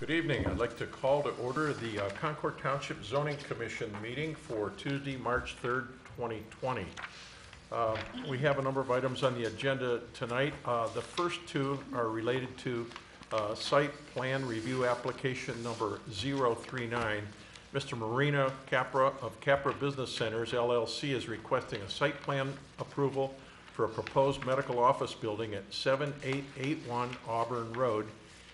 Good evening. I'd like to call to order the Concord Township Zoning Commission meeting for Tuesday, March 3rd, 2020. We have a number of items on the agenda tonight. The first two are related to site plan review application number 039. Mr. Marino Capra of Capra Business Centers, LLC is requesting a site plan approval for a proposed medical office building at 7881 Auburn Road,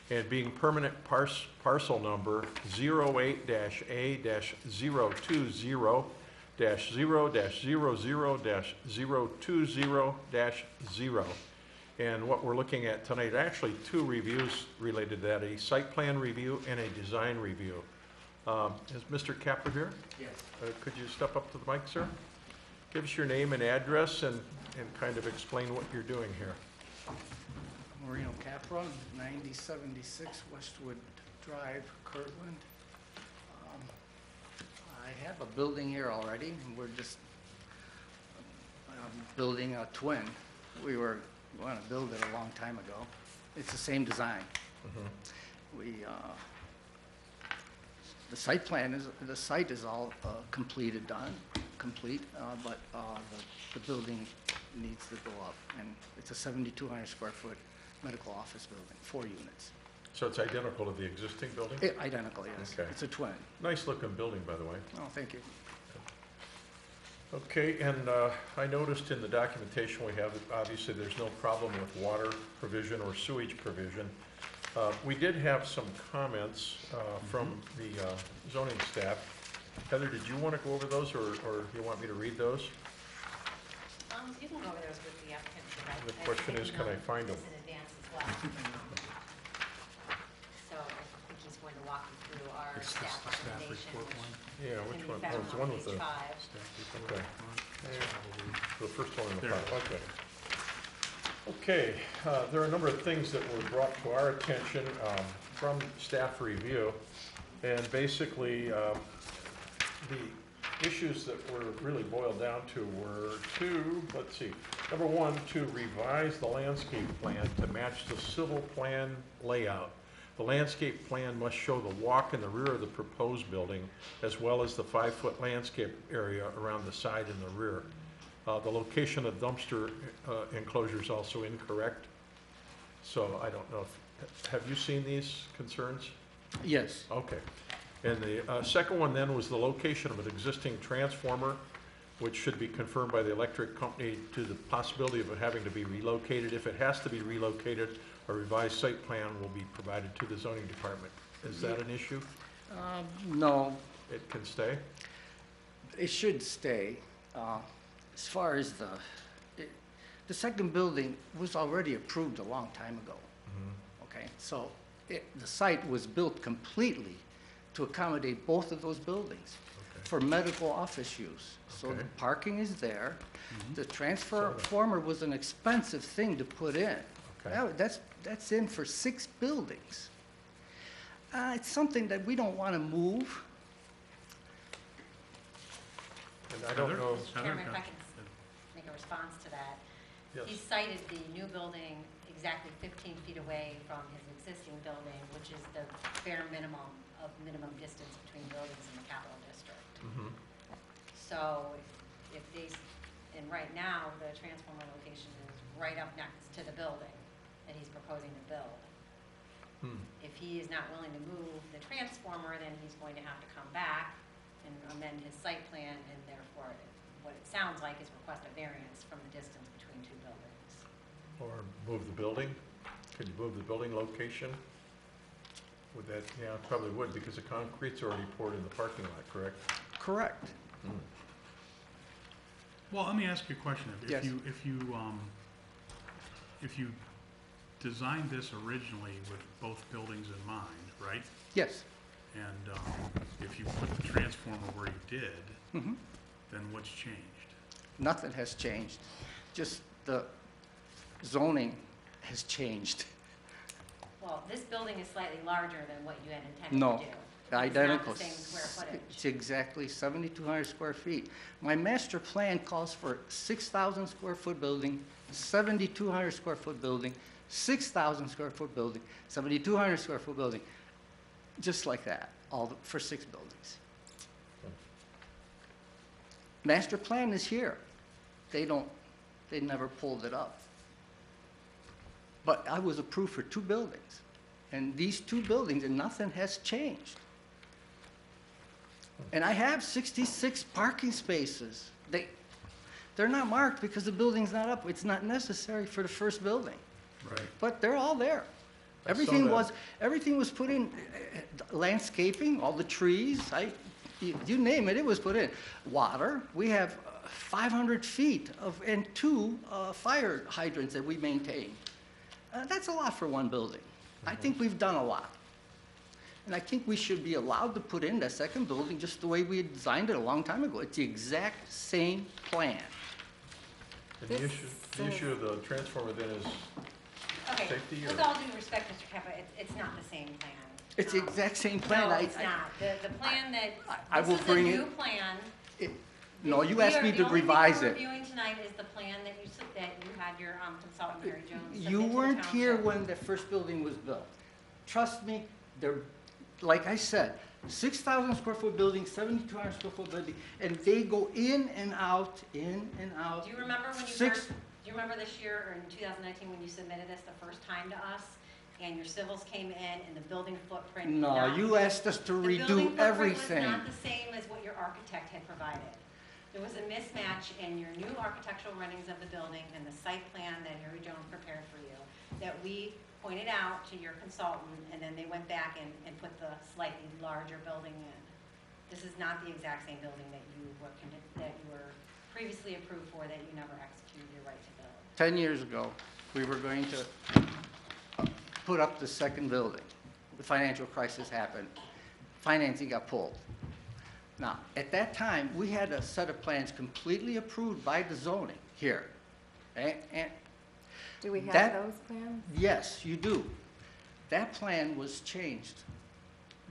and being permanent parcel number 08-A-0-0-00-020-020-0. And what we're looking at tonight, actually two reviews related to that, a site plan review and a design review. Is Mr. Capra here? Yes. Could you step up to the mic, sir? Give us your name and address and kind of explain what you're doing here. Marino Capra, 9076 Westwood Drive, Kirtland. I have a building here already, and we're just building a twin. We were going to build it a long time ago. It's the same design. Mm-hmm. The site plan is, the site is all complete, but the building needs to go up, and it's a 7,200 square foot medical office building, 4 units. So it's identical to the existing building? Identical, yes. Okay. It's a twin. Nice looking building, by the way. Oh, thank you. Okay, and I noticed in the documentation we have that obviously there's no problem with water provision or sewage provision. We did have some comments from the zoning staff. Heather, did you want to go over those, or you want me to read those? You can go over those with the applicant. The question is, can I find them? In advance as well. So I think he's going to walk you through our staff recommendation. Yeah, which one? Oh, it's the one with the... Okay. The first one in the file. Okay. Okay. There are a number of things that were brought to our attention from staff review, and basically the issues that were really boiled down to were number one, to revise the landscape plan to match the civil plan layout. The landscape plan must show the walk in the rear of the proposed building, as well as the 5-foot landscape area around the side and the rear. The location of dumpster enclosure is also incorrect. So I don't know have you seen these concerns? Yes. Okay. And the second one then was the location of an existing transformer, which should be confirmed by the electric company to the possibility of it having to be relocated. If it has to be relocated, a revised site plan will be provided to the zoning department. Is that an issue? No. It can stay? It should stay. As far as the second building was already approved a long time ago. Mm-hmm. Okay, so the site was built completely to accommodate both of those buildings for medical office use. So the parking is there. Mm-hmm. The transformer was an expensive thing to put in. Okay. That's in for 6 buildings. It's something that we don't want to move. And I don't know. Chairman, if I can make a response to that. Yes. He cited the new building exactly 15 feet away from his existing building, which is the bare minimum distance between buildings in the capital district. Mm-hmm. So and right now the transformer location is right up next to the building that he's proposing to build. If he is not willing to move the transformer, then he's going to have to come back and amend his site plan, and therefore what it sounds like is request a variance from the distance between 2 buildings. Or move the building? Could you move the building location? Would that, yeah, probably would, because the concrete's already poured in the parking lot, correct? Correct. Well, let me ask you a question. Yes. If you designed this originally with both buildings in mind, right? Yes. And if you put the transformer where you did, mm-hmm. then what's changed? Nothing has changed. Just the zoning has changed. Well, this building is slightly larger than what you had intended to do. Identical. It's not the same square footage. It's exactly 7,200 square feet. My master plan calls for 6,000 square foot building, 7,200 square foot building, 6,000 square foot building, 7,200 square foot building. just like that, for 6 buildings. Master plan is here. They never pulled it up. But I was approved for 2 buildings. And these 2 buildings, and nothing has changed. And I have 66 parking spaces. They're not marked because the building's not up. It's not necessary for the first building. Right. But they're all there. I saw Everything was put in, landscaping, all the trees, you name it, it was put in. Water, we have 500 feet and 2 fire hydrants that we maintain. That's a lot for 1 building. I think we've done a lot. And I think we should be allowed to put in that second building just the way we had designed it a long time ago. It's the exact same plan. And the issue of the transformer then is Okay, safety with or? all due respect, Mr. Kappa, it's not the same plan. It's the exact same plan. No, it's not. The plan that, I will this is a bring new it- plan. No, you asked me to revise The it. only thing we're reviewing tonight is the plan that you had your consultant, Mary Jones, submit You to the weren't here township. when the first building was built. Trust me, like I said, 6,000 square foot building, 7,200 square foot building, and they go in and out, in and out. Do you remember when you Six- first, do you remember this year, or in 2019, when you submitted this the first time to us? And your civils came in and the building footprint. did No, not- you asked us to The building redo footprint everything. was not the same as what your architect had provided. There was a mismatch in your new architectural renderings of the building and the site plan that Harry Jones prepared for you, that we pointed out to your consultant, and then they went back and put the slightly larger building in. This is not the exact same building that you were previously approved for, that you never executed your right to build. 10 years ago, we were going to put up the second building. The financial crisis happened. Financing got pulled. Now, at that time, we had a set of plans completely approved by the zoning here. And Do we have That- those plans? yes, you do. That plan was changed.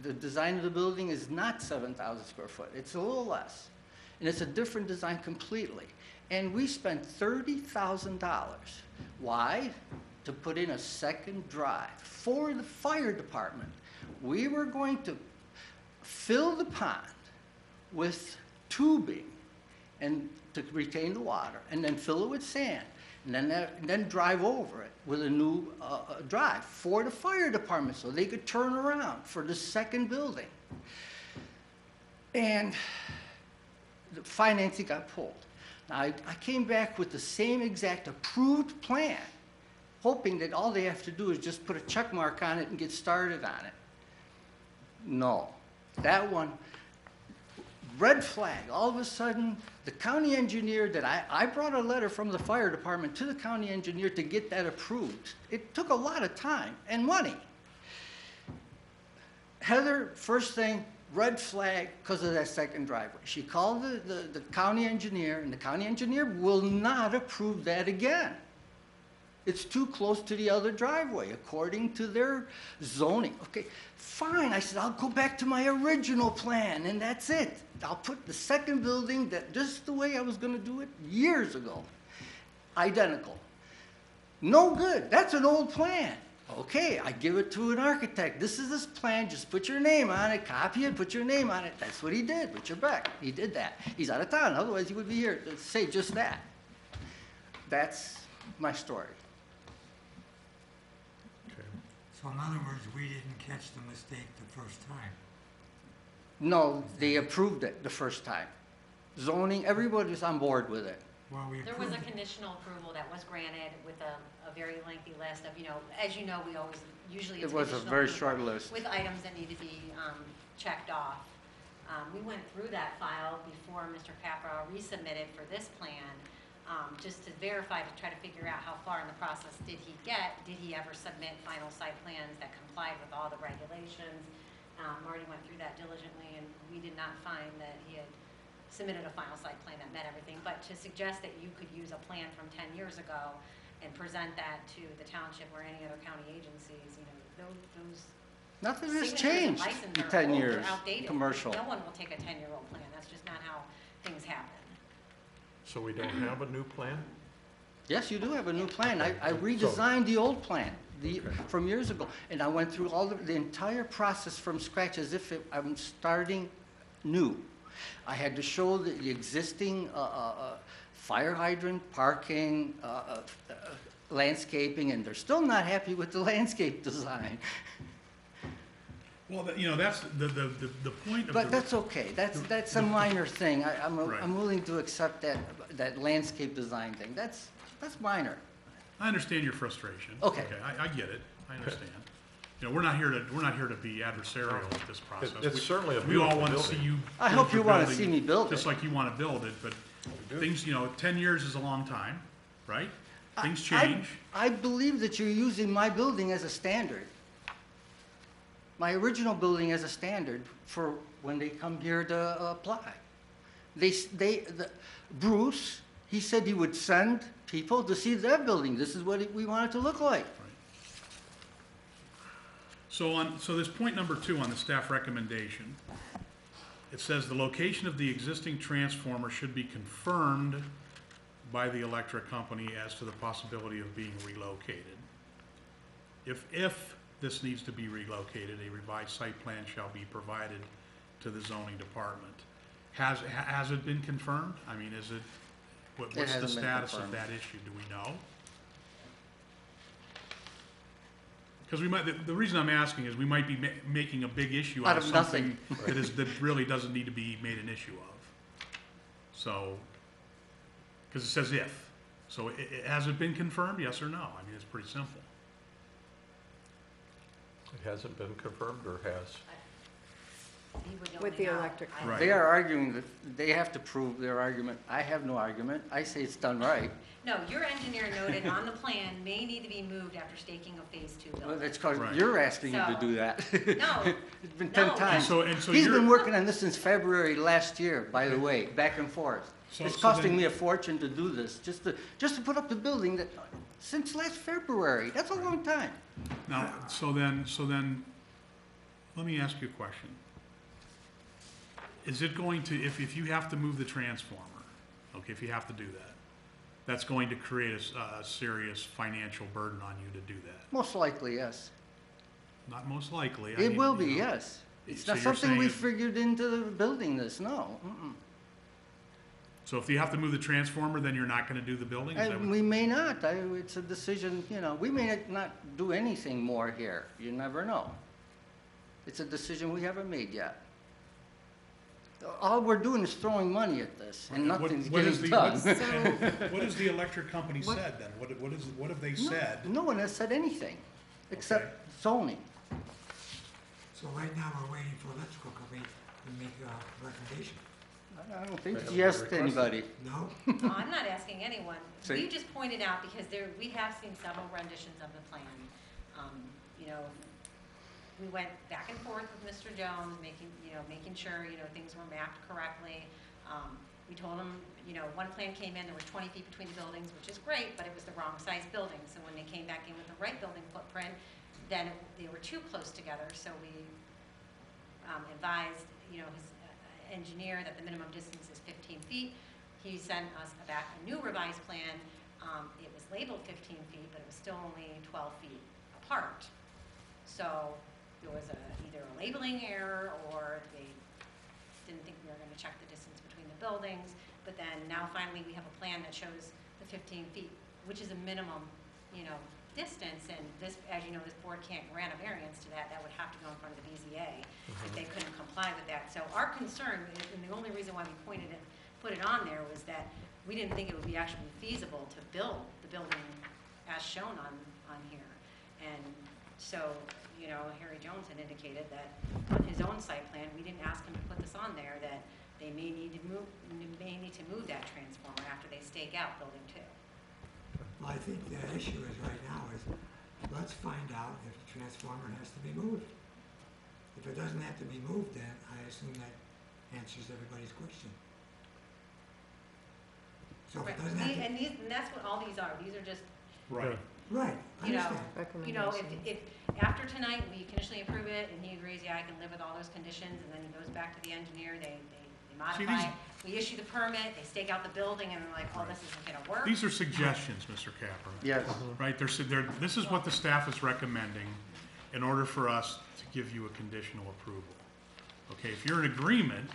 The design of the building is not 7,000 square foot. It's a little less. And it's a different design completely. And we spent $30,000. Why? To put in a second drive for the fire department. We were going to fill the pond with tubing and to retain the water, and then fill it with sand, and then drive over it with a new drive for the fire department so they could turn around for the second building. And the financing got pulled. Now, I came back with the same exact approved plan, hoping that all they have to do is just put a check mark on it and get started on it. No, that one, red flag. All of a sudden, the county engineer that I brought a letter from the fire department to the county engineer to get that approved. It took a lot of time and money. Heather, first thing, red flag because of that second driveway. She called the county engineer, and the county engineer will not approve that again. It's too close to the other driveway, according to their zoning. Okay, fine. I said, I'll go back to my original plan, and that's it. I'll put the second building that just the way I was going to do it years ago. Identical. No good. That's an old plan. Okay, I give it to an architect. This is this plan. Just put your name on it, copy it, put your name on it. That's what he did, Richard Beck. He did that. He's out of town. Otherwise, he would be here to say just that. That's my story. Okay. So in other words, we didn't catch the mistake the first time. No, they approved it the first time. Zoning, everybody was on board with it. Well, we There was a approved it. conditional approval that was granted with a very lengthy list of, as you know, we always, usually It it's was a conditional very approval short list. with items that need to be checked off. We went through that file before Mr. Capra resubmitted for this plan, just to verify, to try to figure out how far in the process did he get? Did he ever submit final site plans that complied with all the regulations? Marty went through that diligently, and we did not find that he had submitted a final site plan that met everything. But to suggest that you could use a plan from 10 years ago and present that to the township or any other county agencies, those Nothing has signatures and changed licenses in are 10 old, years, they're outdated. commercial. No one will take a 10-year-old plan. That's just not how things happen. So we don't have a new plan? Yes, you do have a new plan. I redesigned the old plan. from years ago. And I went through all the entire process from scratch as if I'm starting new. I had to show the existing fire hydrant, parking, landscaping, and they're still not happy with the landscape design. Well, you know, that's the point of But that's okay. That's a minor thing. Right. I'm willing to accept that landscape design thing. That's minor. I understand your frustration. Okay. I get it. I understand. You know, we're not here to be adversarial with this process. It's certainly a We all beautiful want to see building. you. I build hope your you wanna building see me build it. Just like you want to build it, but do. things, you know, 10 years is a long time, right? Things I- change. I believe that you're using my building as a standard. My original building as a standard for when they come here to apply. Bruce, he said he would send people to see their building. This is what we want it to look like. So this point number 2 on the staff recommendation, it says the location of the existing transformer should be confirmed by the electric company as to the possibility of being relocated. If this needs to be relocated, a revised site plan shall be provided to the zoning department. Has it been confirmed? I mean, is it, what's the hasn't been status of confirmed. that issue? Do we know? Because we might, the reason I'm asking is we might be making a big issue out of something that really doesn't need to be made an issue of. So, because it says if. So has it been confirmed, yes or no? I mean, it's pretty simple. It hasn't been confirmed or has? He would With only the know. electric I- company. Right. They are arguing that they have to prove their argument. I have no argument. I say it's done right. No, your engineer noted on the plan may need to be moved after staking of phase 2 Well, building. that's because Right. you're asking him to So- do that. No, It's been 10 No. times. And so He's you're- been working on this since February last year, by the way, back and forth. So- It's so costing then- me a fortune to do this, just to put up the building that, since last February. That's a long time. Now, so then, let me ask you a question. Is it going to, if you have to move the transformer, okay, if you have to do that, that's going to create a serious financial burden on you to do that? Most likely, yes. Not most likely. I It mean, will you be, know. yes. It's So not you're something we saying- figured into building this, no. Mm-mm. So if you have to move the transformer, then you're not gonna do the building? Is that And what- we may not. It's a decision, we may not do anything more here. You never know. It's a decision we haven't made yet. All we're doing is throwing money at this, and What- nothing's what is getting the- done. What has the electric company What- said then? What have they said? No one has said anything, except Okay. zoning. So right now, we're waiting for electrical company to make a recommendation. I don't think They haven't yes to requested. anybody. No? No, I'm not asking anyone. See? We just pointed out, because we have seen several renditions of the plan. You know, we went back and forth with Mr. Jones, making sure, things were mapped correctly. We told him, one plan came in, there was 20 feet between the buildings, which is great, but it was the wrong size building. So when they came back in with the right building footprint, then they were too close together. So we advised, his engineer that the minimum distance is 15 feet. He sent us back a new revised plan. It was labeled 15 feet, but it was still only 12 feet apart. So there was either a labeling error, or they didn't think we were going to check the distance between the buildings. But then now finally we have a plan that shows the 15 feet, which is a minimum, distance. And this, as you know, this board can't grant a variance to that. That would have to go in front of the BZA if they couldn't comply with that. So our concern, and the only reason why we put it on there, was that we didn't think it would be actually feasible to build the building as shown on here. And so, Harry Jones had indicated that on his own site plan, we didn't ask him to put this on there, that they may need to move that transformer after they stake out building 2. Well, I think the issue is right now is, let's find out if the transformer has to be moved. If it doesn't have to be moved, then I assume that answers everybody's question. So if it doesn't have to, And that's what all these are. These are just, Right. right, I you know, understand. if after tonight we conditionally approve it and he agrees, yeah, I can live with all those conditions, and then he goes back to the engineer, they we modify, we issue the permit, they stake out the building, and they're like, oh, this isn't gonna work. These are suggestions, Mr. Capper. Yes. Right, this is what the staff is recommending in order for us to give you a conditional approval. Okay, if you're in agreement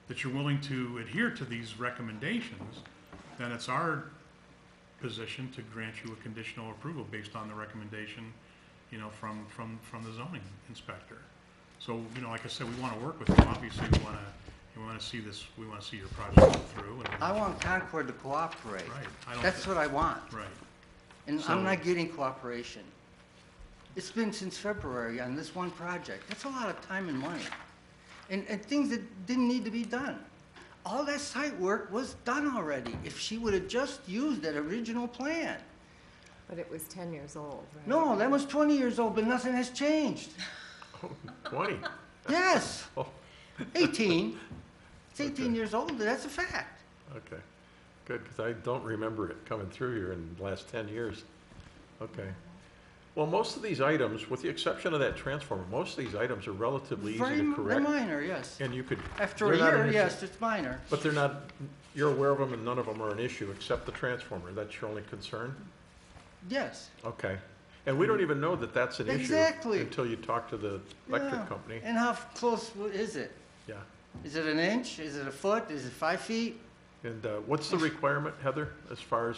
that you're willing to adhere to these recommendations, then it's our position to grant you a conditional approval based on the recommendation, you know, from the zoning inspector. So, you know, like I said, we want to work with you. Obviously, we want to see this, we want to see your project go through. And I want Concord to cooperate. Right. That's what I want. Right. And So- I'm not getting cooperation. It's been since February on this one project. That's a lot of time and money. And things that didn't need to be done. All that site work was done already. If she would have just used that original plan. But it was 10 years old, right? No, that was 20 years old, but nothing has changed. 20. Yes, Oh, 18. It's 18 Okay. years old, that's a fact. okay, good, because I don't remember it coming through here in the last 10 years. Okay. Well, most of these items, with the exception of that transformer, most of these items are relatively easy Very, to they're correct. minor, yes. And you could. After a they're not an year, issue. yes, it's minor. But they're not, you're aware of them and none of them are an issue except the transformer. That's your only concern? Yes. Okay. And we don't even know that that's an issue. Exactly. Until you talk to the electric Yeah. company. And how close is it? Yeah. Is it an inch? Is it a foot? Is it 5 feet? And what's the requirement, Heather, as far as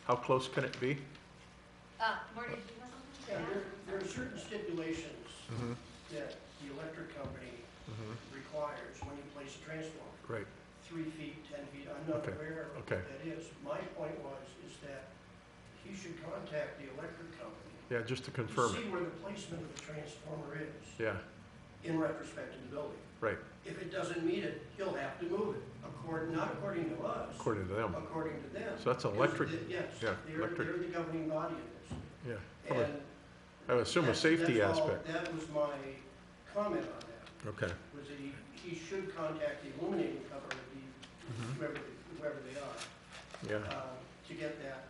how close can it be? Marty, do you have something to Yeah, add? there are certain stipulations Mm-hmm. that the electric company requires when you place a transformer. Great. 3 feet, 10 feet, I'm not Okay, aware of what okay. that is. My point is that he should contact the electric company Yeah, just to to confirm see it. where the placement of the transformer is Yeah, in retrospect to the building. right, If it doesn't meet it, he'll have to move it, not according to us, according to them. according to them. So that's an Because electric- Yes, yeah, they're electric- the governing body of this. Yeah. Well, And I would assume a safety that's all- aspect. That was my comment on that. Okay, Was that he should contact the illuminating company, whoever they are, yeah, to get that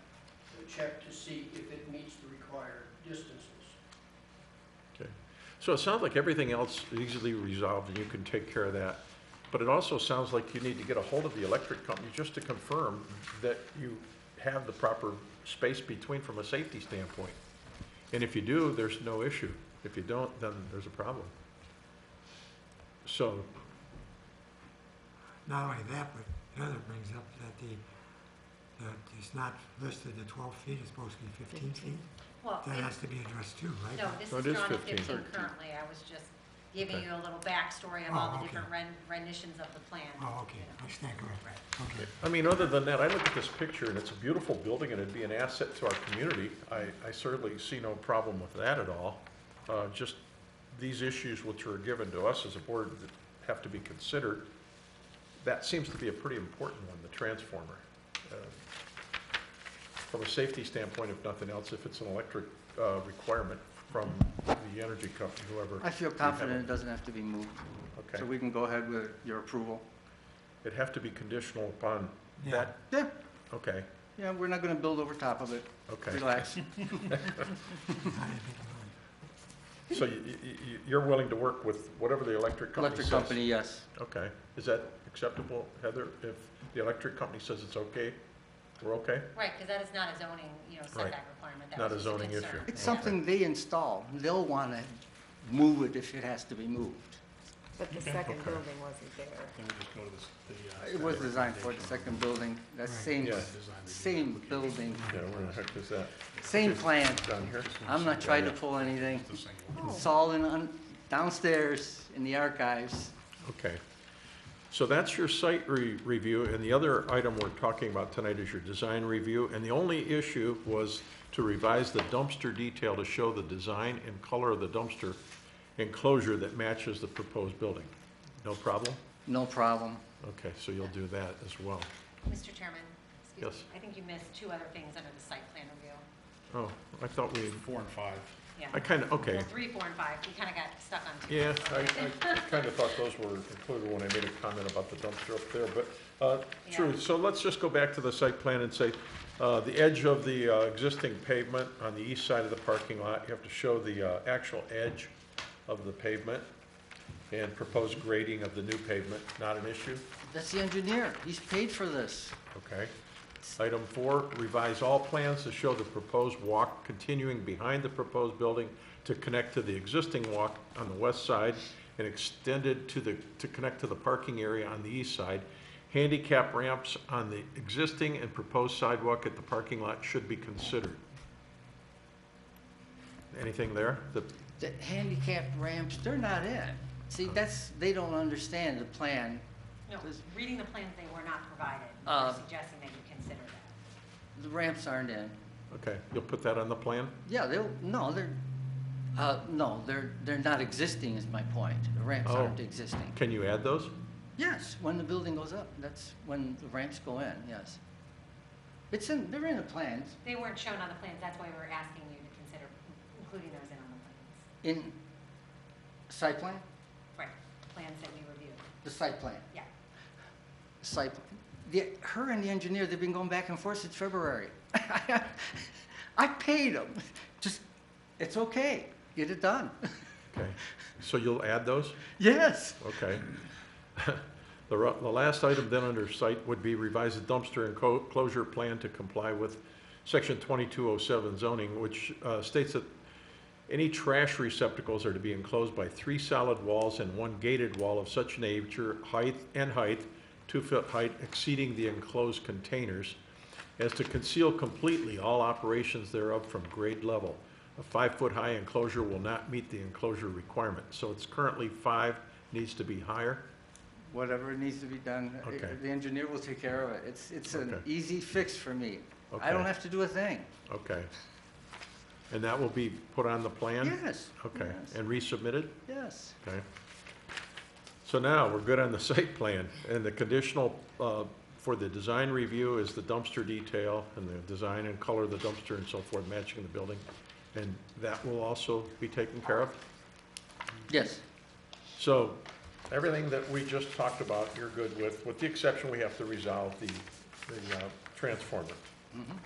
checked to see if it meets the required distances. okay. So it sounds like everything else is easily resolved and you can take care of that. But it also sounds like you need to get a hold of the electric company just to confirm that you have the proper space between from a safety standpoint. And if you do, there's no issue. If you don't, then there's a problem. So, Not only that, but Heather brings up that that it's not listed at 12 feet, it's supposed to be 15 feet. Well, That has to be addressed too, right? no, this No, is it is drawn at 15. 15 currently. I was just giving Okay. you a little backstory of Oh, all the okay. different renditions of the plan. Oh, okay, you know. I stand corrected. Okay. I mean, other than that, I look at this picture and it's a beautiful building and it'd be an asset to our community. I certainly see no problem with that at all. Just these issues which are given to us as a board that have to be considered, that seems to be a pretty important one, the transformer. From a safety standpoint, if nothing else, if it's an electric requirement from the energy company, whoever. I feel we have confident it. it doesn't have to be moved. Okay. So we can go ahead with your approval. It'd have to be conditional upon Yeah. that, Yeah, okay, yeah, we're not gonna build over top of it. okay. Relax. I didn't think you would. So you're willing to work with whatever the electric company Electric says? company, yes. Okay. Is that acceptable, Heather? If the electric company says it's okay, we're okay? Right, because that is not a zoning, setback requirement. That Not was a just zoning concern. issue. It's Okay. something they install. They'll wanna move it if it has to be moved. But the Okay. second Okay. building wasn't there. Then we just go to the. It was designed for the second building, that Right. same, Yeah. same building, Yeah, where the heck is that? same plan. Down here? I'm not trying to pull anything. The single. It's all downstairs in the archives. Okay. So that's your site review, and the other item we're talking about tonight is your design review. And the only issue was to revise the dumpster detail to show the design and color of the dumpster enclosure that matches the proposed building. No problem? No problem. Okay, so you'll do that as well. Mr. Chairman, excuse Yes. me, I think you missed two other things under the site plan review. Oh, I thought we, 4 and 5. Yeah. I kind of, okay. Well, 3, 4, and 5, we kind of got stuck on 2. Yeah, I kind of thought those were included when I made a comment about the dumpster up there, but, true. Yeah. So let's just go back to the site plan and say, the edge of the existing pavement on the east side of the parking lot, you have to show the actual edge of the pavement. And proposed grading of the new pavement, not an issue? That's the engineer. He's paid for this. Okay. Item 4, revise all plans to show the proposed walk continuing behind the proposed building to connect to the existing walk on the west side and extended to connect to the parking area on the east side. Handicap ramps on the existing and proposed sidewalk at the parking lot should be considered. Anything there? The handicapped ramps, they're not in. See, they don't understand the plan. No, reading the plans, they were not provided. Uh, We're suggesting that you consider that. The ramps aren't in. Okay, you'll put that on the plan? Yeah, no, they're not existing is my point. The ramps Oh. aren't existing. Can you add those? Yes, when the building goes up, that's when the ramps go in, yes. They're in the plans. They weren't shown on the plans, that's why we're asking you to consider including those in on the plans. In site plan? Right, plans that we reviewed. The site plan. Yeah. Site, her and the engineer, they've been going back and forth since February. I paid them. Just, it's okay, get it done. Okay, so you'll add those? Yes. Okay. The last item then under site would be revise the dumpster enclosure plan to comply with section 2207 zoning, which states that any trash receptacles are to be enclosed by 3 solid walls and 1 gated wall of such nature, height, 2-foot height exceeding the enclosed containers, as to conceal completely all operations thereof from grade level. A 5-foot high enclosure will not meet the enclosure requirement. So it's currently 5, needs to be higher. Whatever needs to be done, Okay. the engineer will take care of it. It's an Okay. easy fix for me. I Okay. don't have to do a thing. Okay. And that will be put on the plan? Yes. Okay, Yes. and resubmitted? Yes. Okay. So now, we're good on the site plan, and the conditional for the design review is the dumpster detail and the design and color of the dumpster and so forth, matching the building. And that will also be taken care of? Yes. So, everything that we just talked about, you're good with the exception we have to resolve the transformer. Mhm.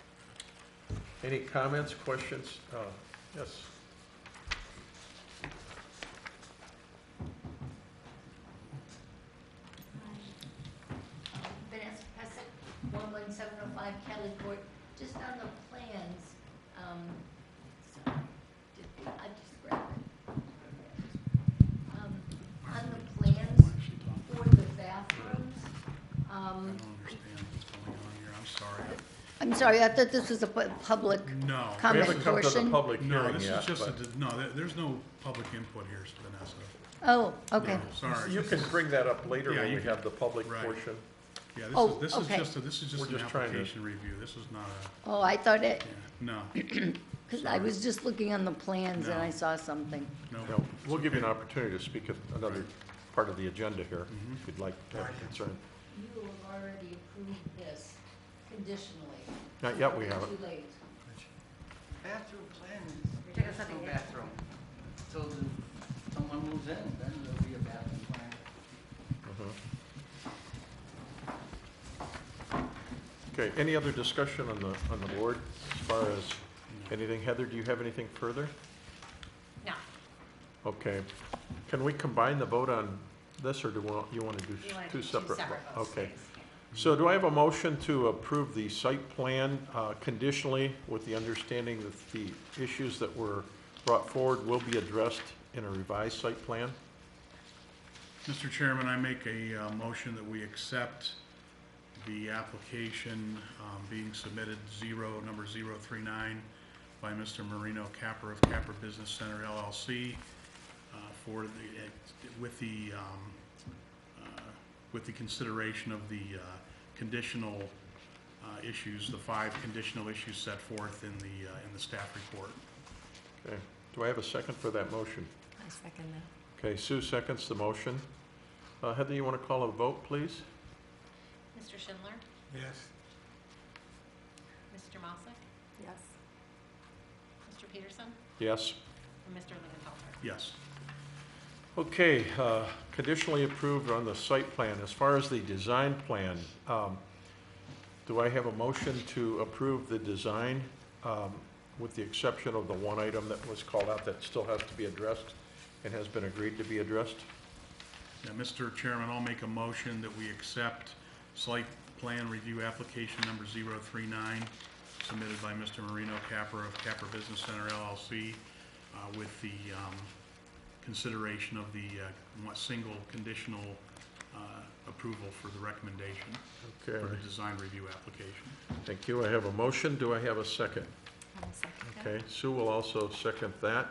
Any comments, questions? Yes? Vanessa Pesek, 11705 Kelly Court, just on the plans, sorry, I just grabbed it. On the plans for the bathrooms, I don't understand what's going on here, I'm sorry. I'm sorry, I thought this was a public No. We comment haven't come to the portion. public No, hearing this yet, is just but no, there's no public input here, Vanessa. Oh, okay. No, sorry. you can bring that up later Yeah, when you we can. have the public Right. portion. Yeah, Oh, this is okay. just We're an just trying to- application review, this is not Oh, I thought it, yeah, no, because I was just looking on the plans and No. I saw something. You know, no. we'll give you an opportunity to speak at another part of the agenda here, Mhm. if you'd like to have a concern. You have already approved this conditionally. Not yet, we haven't. Too late. Bathroom plan is Check out something no new. bathroom. So someone moves in, then there'll be a bathroom plan. Okay, any other discussion on the board as far as anything? Heather, do you have anything further? No, Okay. Can we combine the vote on this, or you want to do you want to two do separate? votes, Okay. please. So do I have a motion to approve the site plan conditionally with the understanding that the issues that were brought forward will be addressed in a revised site plan? Mr. Chairman, I make a motion that we accept the application being submitted number 039 by Mr. Marino Capper of Capper Business Center LLC with the consideration of the conditional issues, the 5 conditional issues set forth in the staff report. Okay. Do I have a second for that motion? I second that. Okay, Sue seconds the motion. Heather, you want to call a vote, please? Mr. Schindler, Yes? Mr. Mosick, Yes. Mr. Peterson, Yes. and Mr. Lingenfelter. Yes. Okay, conditionally approved on the site plan. As far as the design plan, do I have a motion to approve the design with the exception of the one item that was called out that still has to be addressed and has been agreed to be addressed? Yeah, Mr. Chairman, I'll make a motion that we accept site plan review application number 039 submitted by Mr. Marino Capper of Capper Business Center LLC with the consideration of the single conditional approval for the recommendation for the Okay, design review application. thank you. I have a motion. Do I have a second? I'll second that. Okay, Sue will also second that.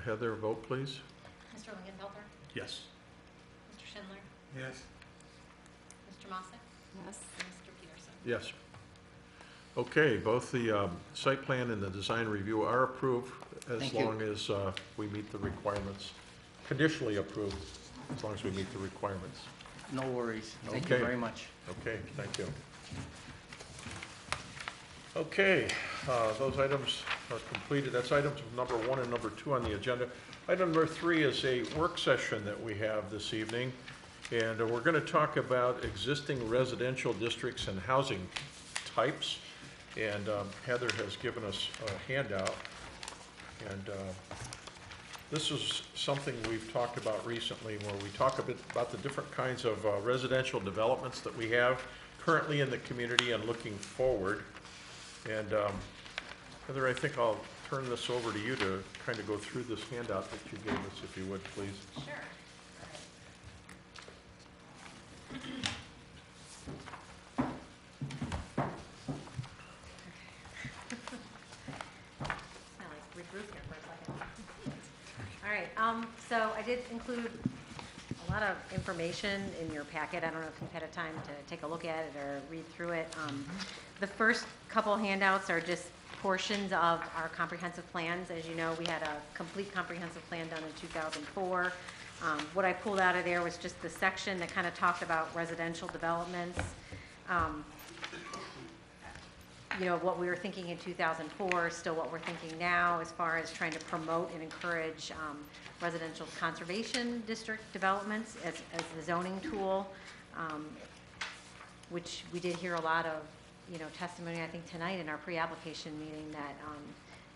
Heather, vote please. Mr. Lingenfelter? Yes. Mr. Schindler? Yes, Mr. Mossick? Yes, And Mr. Peterson? Yes. Okay, both the site plan and the design review are approved as Thank you. long as we meet the requirements. Conditionally approved, as long as we meet the requirements. No worries. Thank you Okay. very much. Okay, thank you. Okay, those items are completed. That's items number 1 and number 2 on the agenda. Item number 3 is a work session that we have this evening, and we're going to talk about existing residential districts and housing types. And Heather has given us a handout, and this is something we've talked about recently, where we talk a bit about the different kinds of residential developments that we have currently in the community and looking forward. And Heather, I think I'll turn this over to you to kind of go through this handout that you gave us, if you would, please. Sure. I like regroup here for a second. All right, so I did include a lot of information in your packet. I don't know if you've had a time to take a look at it or read through it. The first couple handouts are just portions of our comprehensive plans. As you know, we had a complete comprehensive plan done in 2004. What I pulled out of there was just the section that kind of talked about residential developments. You know, what we were thinking in 2004 is still what we're thinking now as far as trying to promote and encourage residential conservation district developments as the zoning tool, which we did hear a lot of, you know, testimony, I think, tonight in our pre-application meeting that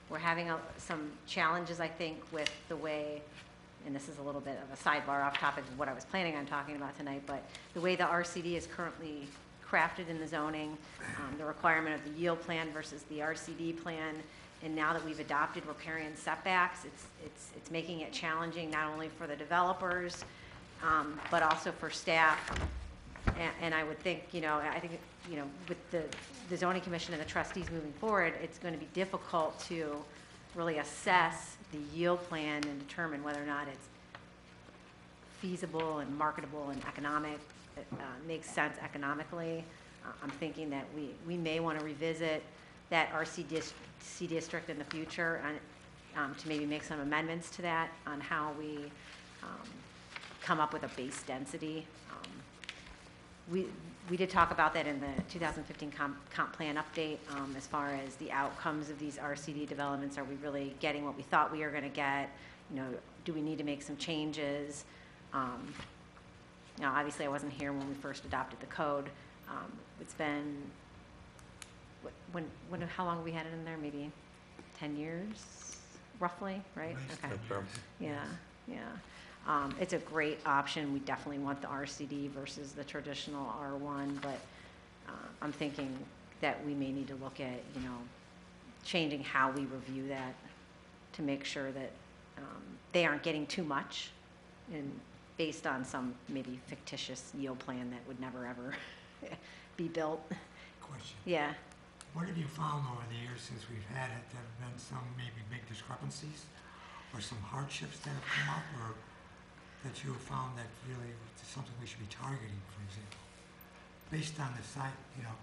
we're having some challenges, I think, with the way, and this is a little bit of a sidebar off topic of what I was planning on talking about tonight, but the way the RCD is currently crafted in the zoning, the requirement of the yield plan versus the RCD plan, and now that we've adopted riparian setbacks, it's making it challenging not only for the developers, but also for staff. And I would think, you know, I think, you know, with the zoning commission and the trustees moving forward, it's going to be difficult to really assess the yield plan and determine whether or not it's feasible and marketable and economic, makes sense economically. I'm thinking that we may want to revisit that RC district in the future and to maybe make some amendments to that on how we come up with a base density. We did talk about that in the 2015 comp plan update as far as the outcomes of these RCD developments. Are we really getting what we thought we were going to get? You know, do we need to make some changes? Now, obviously, I wasn't here when we first adopted the code. It's been, how long have we had it in there? Maybe 10 years, roughly, right? Okay. Yeah. It's a great option. We definitely want the RCD versus the traditional R1, but I'm thinking that we may need to look at, you know, changing how we review that to make sure that they aren't getting too much and based on some maybe fictitious yield plan that would never ever be built. question. Yeah. What have you found over the years since we've had it? There have been some maybe big discrepancies or some hardships that have come up, or that you have found that really is something we should be targeting, for example? Based on the site, you know,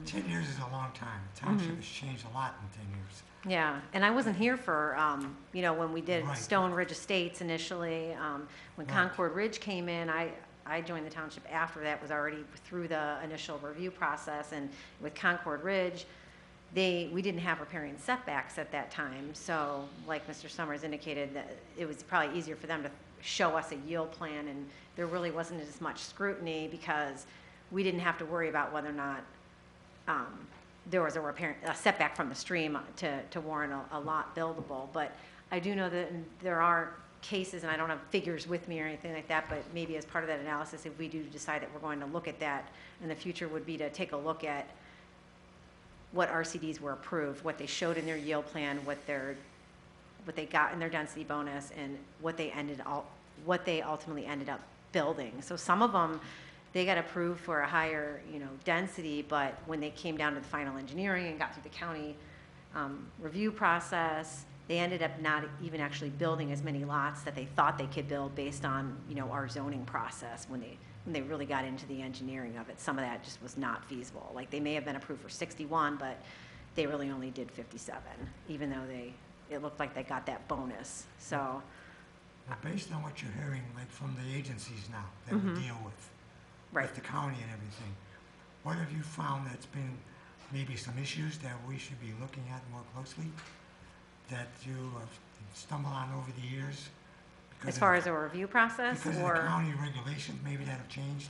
10 years is a long time. The township has changed a lot in 10 years. Yeah, and I wasn't here for, you know, when we did Right. Stone Ridge Estates initially. When Right. Concord Ridge came in, I joined the township after that, was already through the initial review process. And with Concord Ridge, we didn't have riparian setbacks at that time. So like Mr. Summers indicated, that it was probably easier for them to show us a yield plan, and there really wasn't as much scrutiny because we didn't have to worry about whether or not there was a setback from the stream to warrant a lot buildable. But I do know that there are cases, and I don't have figures with me or anything like that, but maybe as part of that analysis, if we do decide that we're going to look at that in the future, would be to take a look at what RCDs were approved, what they showed in their yield plan, what they got in their density bonus, and what they ultimately ended up building. So some of them, they got approved for a higher, density, but when they came down to the final engineering and got through the county review process, they ended up not even actually building as many lots that they thought they could build based on, our zoning process when they really got into the engineering of it. Some of that just was not feasible. Like, they may have been approved for 61, but they really only did 57, even though it looked like they got that bonus. So, Now, based on what you're hearing, like from the agencies now that we deal with, right. with the county and everything, what have you found that's been maybe some issues that we should be looking at more closely, that you have stumbled on over the years? As far as a review process, because or? of the county regulations maybe that have changed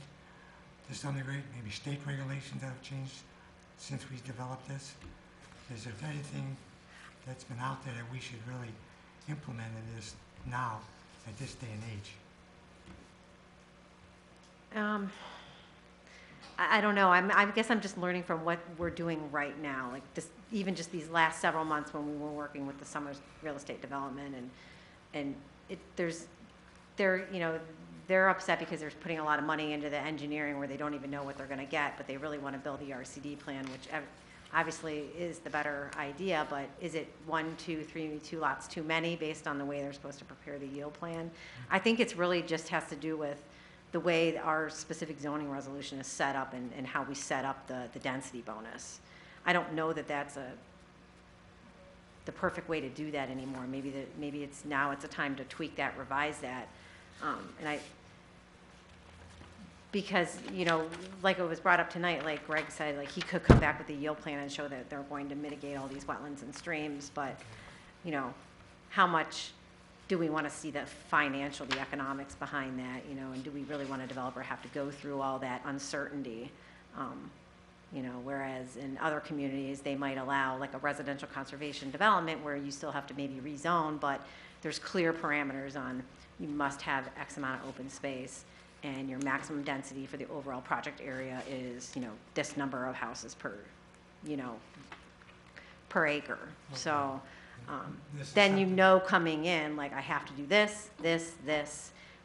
to some degree, maybe state regulations that have changed since we developed this? Is there anything that's been out there that we should really implement in this now, at this day and age? I don't know. I guess I'm just learning from what we're doing right now. Like, even just these last several months when we were working with the Summers Real Estate Development, and they're upset because they're putting a lot of money into the engineering where they don't even know what they're going to get, but they really want to build the RCD plan, which obviously is the better idea, but is it 1, 2, 3, 2 lots too many based on the way they're supposed to prepare the yield plan? I think it's really just has to do with the way our specific zoning resolution is set up and how we set up the density bonus. I don't know that that's the perfect way to do that anymore. Maybe it's a time to tweak that, revise that, because, like it was brought up tonight, like Greg said, like he could come back with a yield plan and show that they're going to mitigate all these wetlands and streams, but, how much do we want to see the economics behind that, and do we really want a developer have to go through all that uncertainty? Whereas in other communities, they might allow like a residential conservation development where you still have to maybe rezone, but there's clear parameters on you must have X amount of open space, and your maximum density for the overall project area is, this number of houses per acre. Okay. So then coming in, like I have to do this,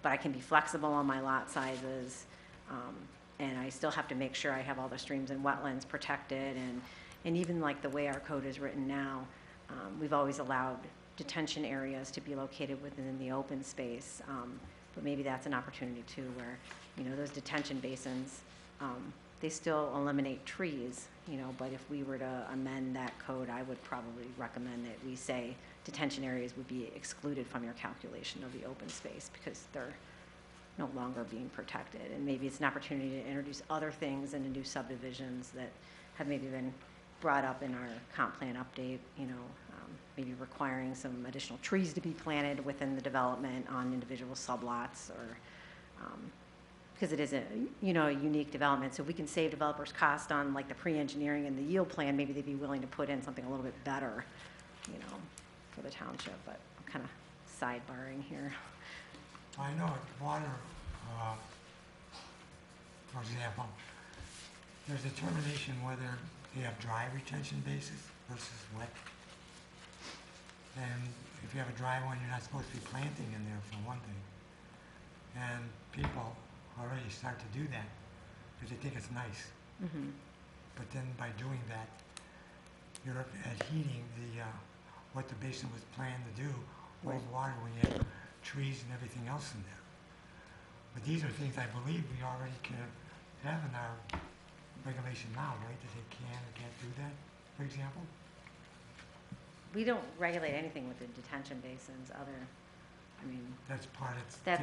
but I can be flexible on my lot sizes, and I still have to make sure I have all the streams and wetlands protected, and even like the way our code is written now, we've always allowed detention areas to be located within the open space, but maybe that's an opportunity too where, those detention basins, they still eliminate trees, but if we were to amend that code, I would probably recommend that we say detention areas would be excluded from your calculation of the open space because they're no longer being protected. And maybe it's an opportunity to introduce other things into new subdivisions that have maybe been brought up in our comp plan update, maybe requiring some additional trees to be planted within the development on individual sublots, or because it is a unique development. So if we can save developers cost on like the pre-engineering and the yield plan, maybe they'd be willing to put in something a little bit better, for the township. But I'm kind of sidebarring here. I know at water, for example, there's a determination whether you have dry retention bases versus wet. And if you have a dry one, you're not supposed to be planting in there, for one thing. And people already start to do that because they think it's nice. Mm-hmm. But then by doing that, you're adhering what the basin was planned to do, hold water when you have trees and everything else in there. But these are things I believe we already can have in our regulation now, right? That they can or can't do that, for example? We don't regulate anything with the detention basins That's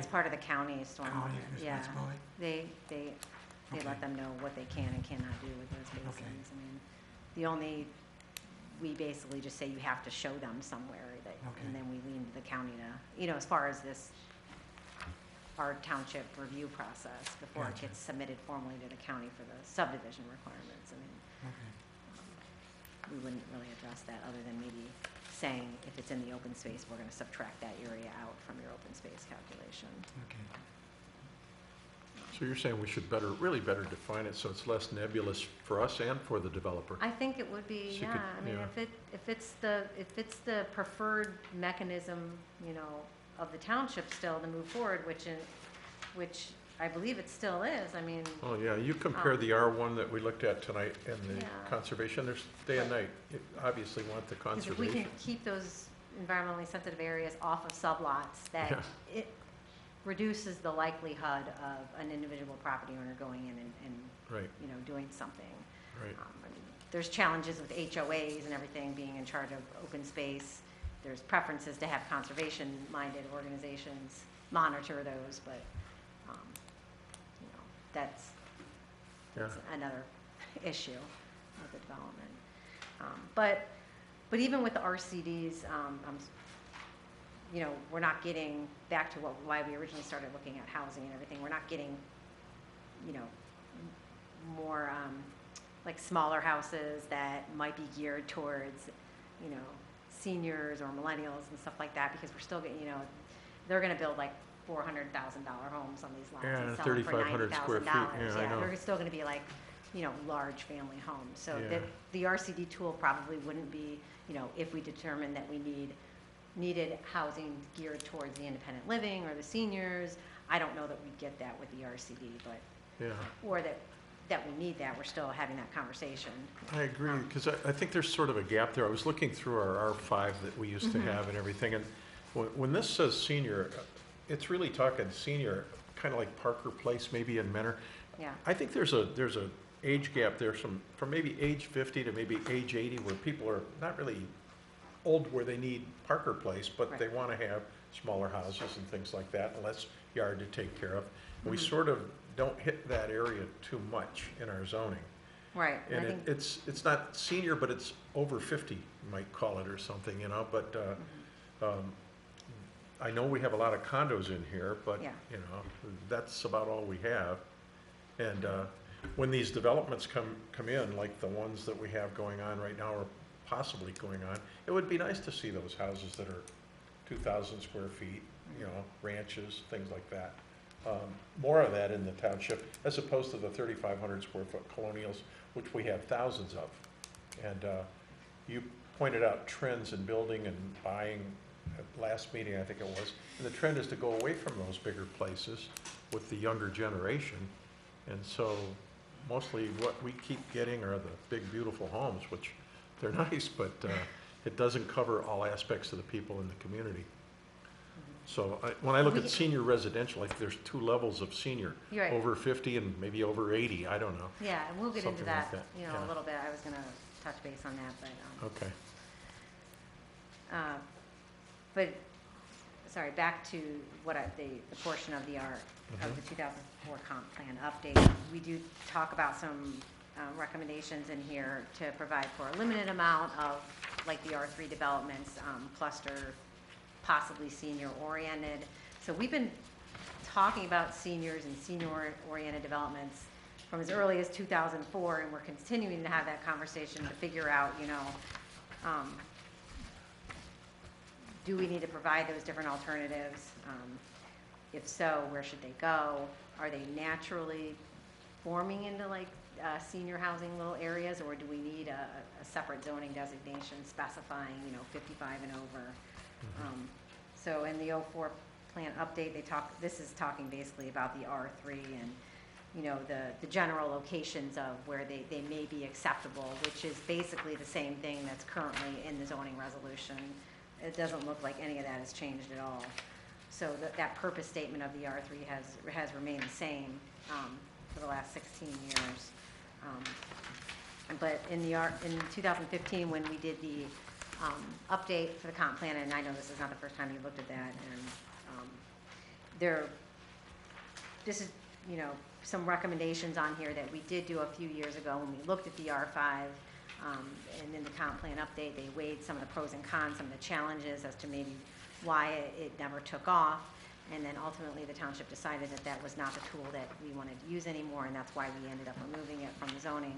part of the county's stormwater. county responsibility? They Okay. let them know what they can and cannot do with those basins. Okay. We basically just say you have to show them somewhere, Okay. and then we lean to the county to, as far as our township review process before it Gotcha. gets submitted formally to the county for the subdivision requirements. Okay. We wouldn't really address that other than maybe saying if it's in the open space, we're gonna subtract that area out from your open space calculation. Okay. So you're saying we should really better define it so it's less nebulous for us and for the developer? I think it would be, So you yeah, could- I mean, yeah. if it's the preferred mechanism, you know, of the township still to move forward, which I believe it still is, I mean, Oh, yeah, you compare the R1 that we looked at tonight and the Yeah. conservation, there's day and night. You obviously want the because if we can conservation. keep those environmentally sensitive areas off of sublots, that Yeah. it reduces the likelihood of an individual property owner going in and, Right, you know, doing something. right. I mean, there's challenges with HOAs and everything being in charge of open space. There's preferences to have conservation-minded organizations monitor those, but, you know, that's Yeah. another issue of the development. But even with the RCDs, you know, we're not getting back to why we originally started looking at housing and everything. We're not getting, you know, more, like smaller houses that might be geared towards, you know, seniors or millennials and stuff like that, because we're still getting, you know, they're gonna build like $400,000 homes on these lots Yeah, and sell them for 3,500 square feet, $90,000. yeah, I know. They're still gonna be like, you know, large family homes. So Yeah. the RCD tool probably wouldn't be, you know, if we determine that we needed housing geared towards the independent living or the seniors. I don't know that we'd get that with the RCD, but, Yeah, or that we need that, we're still having that conversation. I agree, because I think there's sort of a gap there. I was looking through our R5 that we used to have and everything, and when this says senior, it's really talking senior, kind of like Parker Place maybe in Menor. Yeah, I think there's a age gap there, from maybe age 50 to maybe age 80, where people are not really old where they need Parker Place, but Right. they want to have smaller houses and things like that, and less yard to take care of. And we sort of don't hit that area too much in our zoning. right. And I And think, it's not senior, but it's over 50, you might call it, or something, you know, but I know we have a lot of condos in here, but, Yeah. you know, that's about all we have. And when these developments come in, like the ones that we have going on right now, or possibly going on, it would be nice to see those houses that are 2,000 square feet, you know, ranches, things like that. More of that in the township, as opposed to the 3,500 square foot colonials, which we have thousands of. And you pointed out trends in building and buying at last meeting, I think it was, and the trend is to go away from those bigger places with the younger generation. And so mostly what we keep getting are the big, beautiful homes, which they're nice, but it doesn't cover all aspects of the people in the community. So when I look at senior residential, like there's two levels of senior, You're right. over 50 and maybe over 80, I don't know. yeah, and we'll get into something like that, that, you know, yeah. a little bit. I was gonna touch base on that, Okay. but, sorry, back to the portion of the of the 2004 comp plan update. We do talk about some recommendations in here to provide for a limited amount of, like the R3 developments, cluster, possibly senior-oriented. So we've been talking about seniors and senior-oriented developments from as early as 2004, and we're continuing to have that conversation to figure out, you know, do we need to provide those different alternatives? If so, where should they go? Are they naturally forming into like senior housing little areas, or do we need a separate zoning designation specifying, you know, 55 and over? So in the 04 plan update, this is talking basically about the R3 and, you know, the general locations of where they may be acceptable, which is basically the same thing that's currently in the zoning resolution. It doesn't look like any of that has changed at all. So that purpose statement of the R3 has remained the same for the last 16 years. But in 2015, when we did the update for the comp plan, and I know this is not the first time you looked at that, and this is, you know, some recommendations on here that we did do a few years ago when we looked at the R5, and in the comp plan update, they weighed some of the pros and cons, some of the challenges as to maybe why it never took off, and then ultimately the township decided that that was not the tool that we wanted to use anymore, and that's why we ended up removing it from the zoning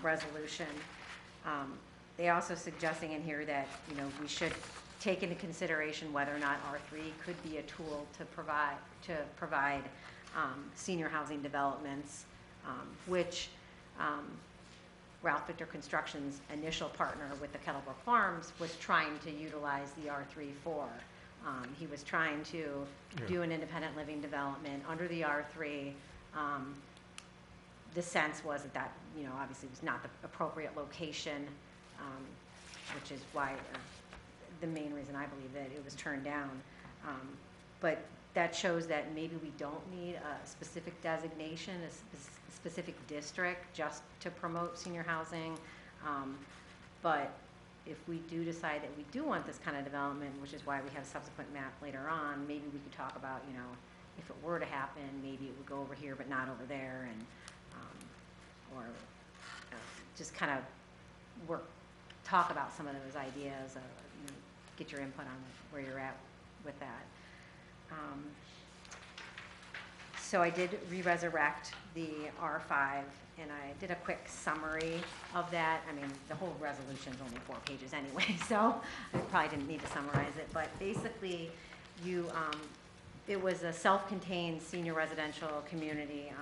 resolution. They also suggesting in here that, you know, we should take into consideration whether or not R3 could be a tool to provide senior housing developments, which Ralph Victor Construction's initial partner with the Kettlebrook Farms was trying to utilize the R3 for. He was trying to do an independent living development under the R3. The sense was that, you know, obviously was not the appropriate location, which is why, the main reason I believe that it was turned down. But that shows that maybe we don't need a specific designation, a specific district just to promote senior housing. But if we do decide that we do want this kind of development, which is why we have a subsequent map later on, maybe we could talk about, you know, if it were to happen, maybe it would go over here but not over there, and or just kind of talk about some of those ideas, you know, get your input on where you're at with that. So I did re-resurrect the R5, and I did a quick summary of that. I mean, the whole resolution is only 4 pages anyway, so I probably didn't need to summarize it. But basically, it was a self-contained senior residential community.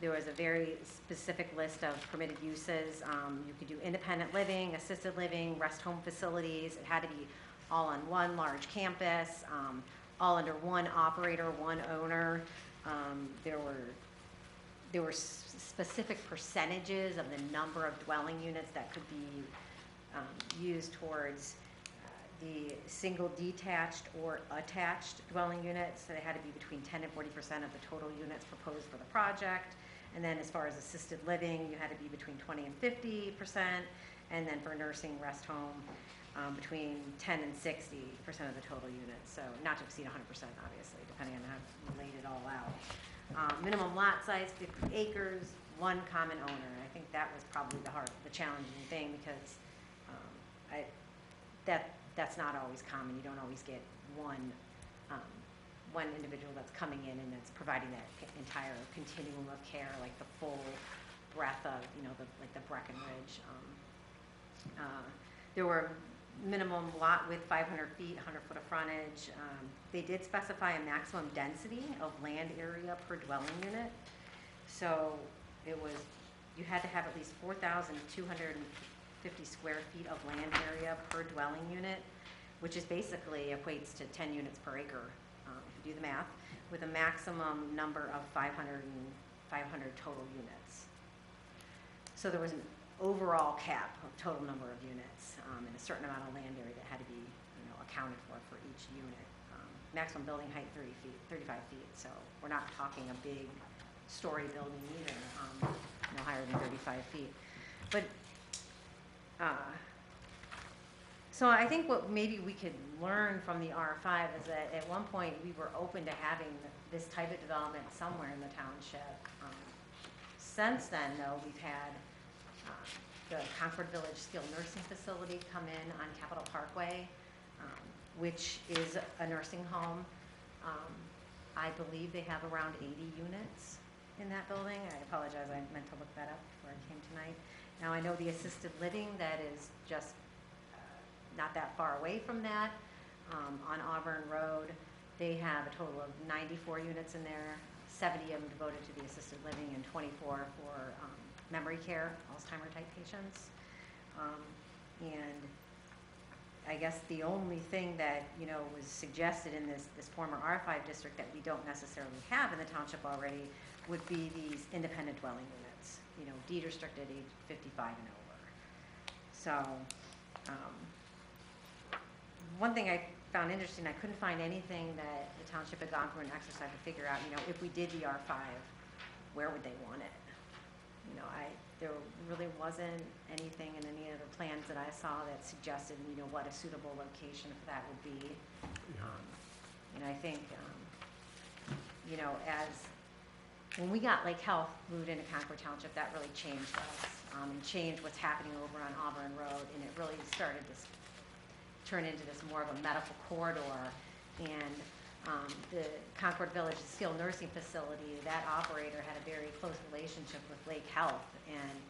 There was a very specific list of permitted uses. You could do independent living, assisted living, rest home facilities. It had to be all on one large campus, all under one operator, one owner. There were specific percentages of the number of dwelling units that could be used towards the single detached or attached dwelling units. So they had to be between 10 and 40% of the total units proposed for the project. And then as far as assisted living, you had to be between 20 and 50%. And then for nursing rest home, between 10 and 60% of the total units. So not to exceed 100%, obviously, depending on how you laid it all out. Minimum lot size, 50 acres, one common owner. I think that was probably the challenging thing, because that's not always common. You don't always get one individual that's coming in and that's providing that entire continuum of care, like the full breadth of, you know, like the Breckenridge. There were minimum lot width 500 feet, 100 foot of frontage. They did specify a maximum density of land area per dwelling unit. So you had to have at least 4,250 square feet of land area per dwelling unit, which is basically equates to 10 units per acre, if you do the math, with a maximum number of 500 total units. So there was an overall cap of total number of units, and a certain amount of land area that had to be, you know, accounted for each unit. Maximum building height 35 feet. So we're not talking a big story building either, no higher than 35 feet. But so I think what maybe we could learn from the R5 is that at one point we were open to having this type of development somewhere in the township. Since then, though, we've had the Concord Village Skilled Nursing Facility come in on Capitol Parkway, which is a nursing home. I believe they have around 80 units in that building. I apologize, I meant to look that up before I came tonight. Now, I know the assisted living that is just not that far away from that, on Auburn Road, they have a total of 94 units in there, 70 of them devoted to the assisted living and 24 for memory care, Alzheimer type patients. And I guess the only thing that, you know, was suggested in this former R5 district that we don't necessarily have in the township already would be these independent dwelling units, you know, deed restricted age 55 and over. So one thing I found interesting, I couldn't find anything that the township had gone through an exercise to figure out, you know, if we did the R5, where would they want it? You know, there really wasn't anything in any other plans that I saw that suggested, you know, what a suitable location for that would be. And I think, you know, when we got Lake Health moved into Concord Township, that really changed us, and changed what's happening over on Auburn Road, and it really started to turn into this more of a medical corridor. And the Concord Village Skilled Nursing Facility, that operator had a very close relationship with Lake Health, and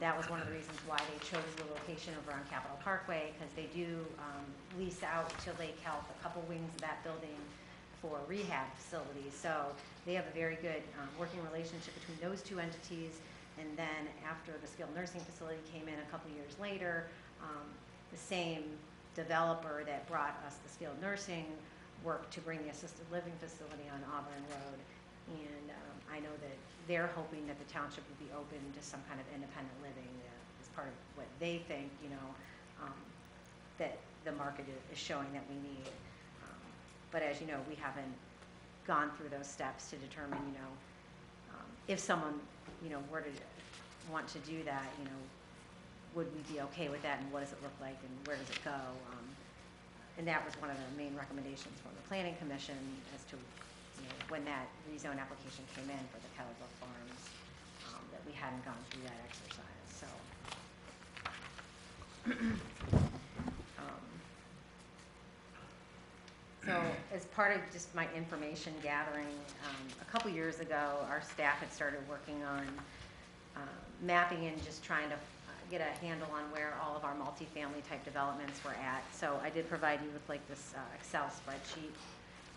That was one of the reasons why they chose the location over on Capitol Parkway, because they do lease out to Lake Health a couple wings of that building for rehab facilities. So they have a very good working relationship between those two entities. And then after the skilled nursing facility came in a couple years later, the same developer that brought us the skilled nursing worked to bring the assisted living facility on Auburn Road. And I know that they're hoping that the township will be open to some kind of independent living as part of what they think, that the market is showing that we need. But as you know, we haven't gone through those steps to determine, if someone, were to want to do that, would we be okay with that, and what does it look like, and where does it go? And that was one of the main recommendations from the Planning Commission as to, when that rezone application came in for the Kelly Brook Farms, that we hadn't gone through that exercise, so. So as part of just my information gathering, a couple years ago, our staff had started working on mapping and just trying to get a handle on where all of our multifamily type developments were at. So I did provide you with like this Excel spreadsheet.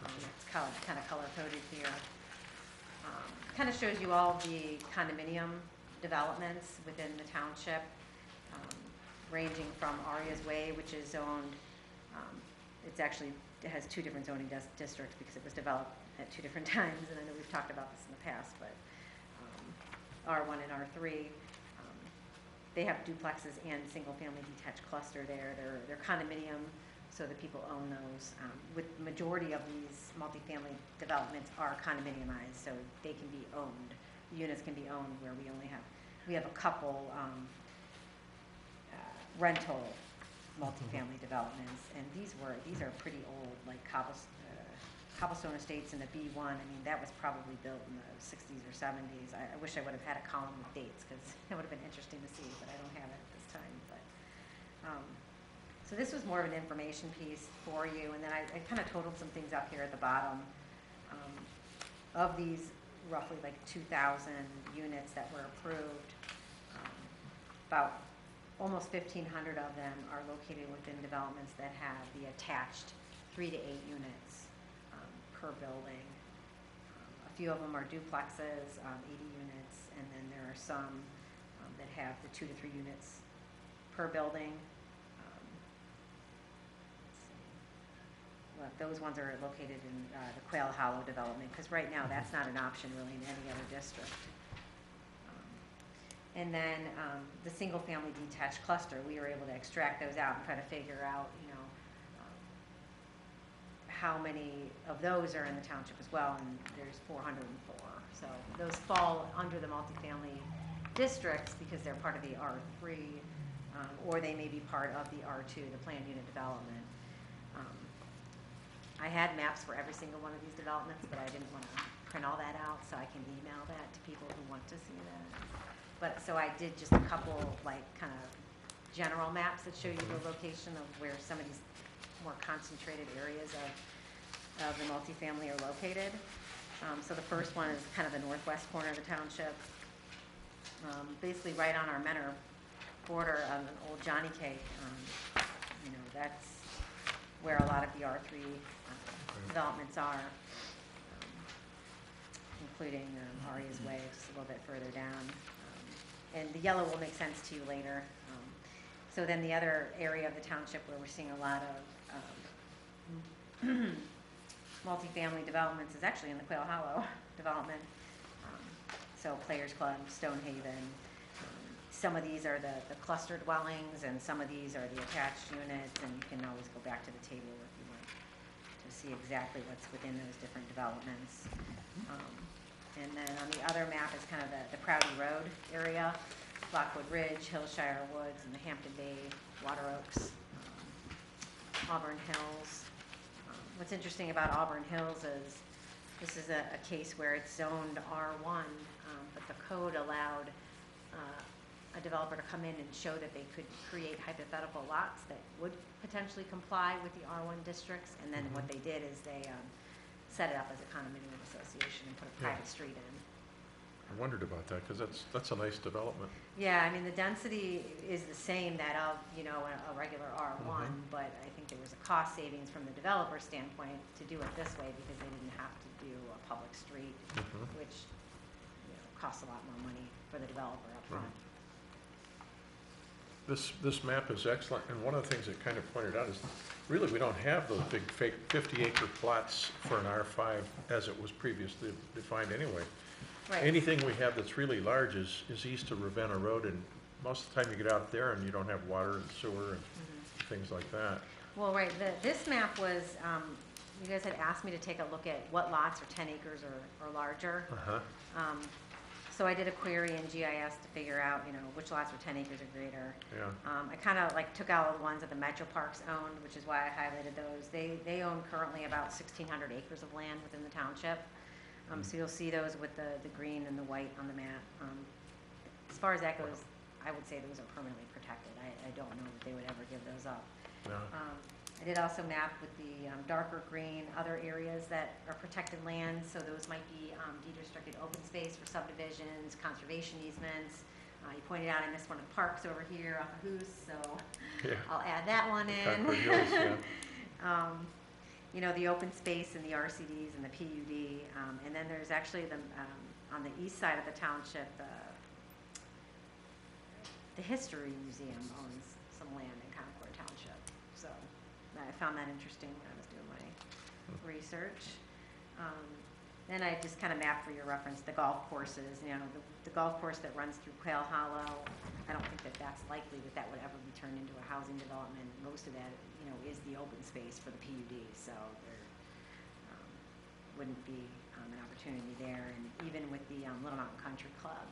It's kind of color coded here. Kind of shows you all the condominium developments within the township, ranging from Aria's Way, which is zoned, it has two different zoning districts because it was developed at two different times, and I know we've talked about this in the past, but R1 and R3, they have duplexes and single-family detached cluster there. They're condominium, so that people own those. With the majority of these multifamily developments are condominiumized, so they can be owned. Units can be owned where we have a couple rental multifamily developments, and these are pretty old, like cobblestone estates in the B1. I mean, that was probably built in the 60s or 70s. I wish I would have had a column with dates, because that would have been interesting to see, but I don't have it at this time. But so this was more of an information piece for you, and then I kind of totaled some things up here at the bottom. Of these roughly like 2,000 units that were approved, about almost 1,500 of them are located within developments that have the attached 3 to 8 units per building. A few of them are duplexes, 80 units, and then there are some that have the 2 to 3 units per building. Well, those ones are located in the Quail Hollow development, because right now that's not an option really in any other district. And then the single-family detached cluster, we were able to extract those out and try to figure out, how many of those are in the township as well, and there's 404. So those fall under the multifamily districts because they're part of the R3, or they may be part of the R2, the planned unit development. I had maps for every single one of these developments, but I didn't want to print all that out, so I can email that to people who want to see that. But so I did just a couple like kind of general maps that show you the location of where some of these more concentrated areas of the multifamily are located. So the first one is kind of the northwest corner of the township, basically right on our Menor border of an old Johnny Cake. That's where a lot of the R3 developments are, including Aria's Way, just a little bit further down. And the yellow will make sense to you later. So then the other area of the township where we're seeing a lot of multifamily developments is actually in the Quail Hollow development. So Players Club, Stonehaven. Some of these are the cluster dwellings, and some of these are the attached units, and you can always go back to the table if you want to see exactly what's within those different developments. And then on the other map is kind of the Prouty Road area, Lockwood Ridge, Hillshire Woods, and the Hampton Bay, Water Oaks, Auburn Hills. What's interesting about Auburn Hills is this is a case where it's zoned R1, but the code allowed a developer to come in and show that they could create hypothetical lots that would potentially comply with the R1 districts, and then what they did is they set it up as a condominium association and put a private street in. I wondered about that, because that's a nice development. Yeah, I mean, the density is the same that of, you know, a regular R1, but I think there was a cost savings from the developer standpoint to do it this way because they didn't have to do a public street, which, you know, costs a lot more money for the developer up front. This map is excellent, and one of the things it kind of pointed out is, really, we don't have those big fake 50-acre plots for an R5 as it was previously defined anyway. Right. Anything we have that's really large is east of Ravenna Road, and most of the time you get out there and you don't have water and sewer and things like that. Well, right, this map was, you guys had asked me to take a look at what lots are 10 acres or larger. So I did a query in GIS to figure out, you know, which lots were 10 acres or greater. Yeah. I kind of like took out all the ones that the Metro Parks owned, which is why I highlighted those. They own currently about 1,600 acres of land within the township. So you'll see those with the green and the white on the map. As far as that goes, I would say those are permanently protected. I don't know that they would ever give those up. Yeah. I did also map with the darker green other areas that are protected lands, so those might be deed restricted open space for subdivisions, conservation easements. You pointed out I missed one of the parks over here off of Hoos, so Yeah. I'll add that one in. Concord Hills, yeah. You know, the open space and the RCDs and the PUD, and then there's actually on the east side of the township, the History Museum owns some land in Concord Township. So I found that interesting when I was doing my research. Then I just kind of mapped for your reference the golf courses. You know, the golf course that runs through Quail Hollow, I don't think that that's likely that would ever be turned into a housing development. Most of that, you know, is the open space for the PUD, so there wouldn't be an opportunity there. And even with the Little Mountain Country Club,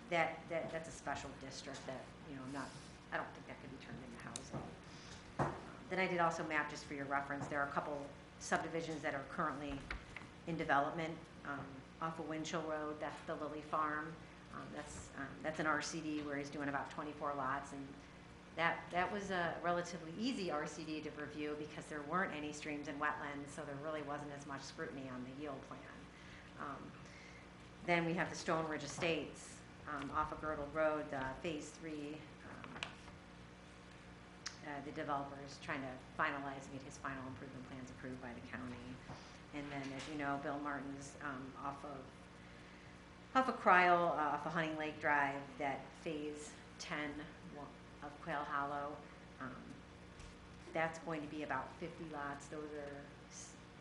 that's a special district that, you know, I don't think that could be turned into housing. Then I did also map, just for your reference, there are a couple subdivisions that are currently in development off of Winchell Road. That's the Lily Farm. That's an RCD where he's doing about 24 lots, and that was a relatively easy RCD to review because there weren't any streams and wetlands, so there really wasn't as much scrutiny on the yield plan. Then we have the Stone Ridge Estates off of Girdle Road, Phase 3. The developer is trying to finalize and get his final improvement plans approved by the county. And then, as you know, Bill Martin's off of Cryle, off of Hunting Lake Drive, that Phase 10 of Quail Hollow. That's going to be about 50 lots. Those are,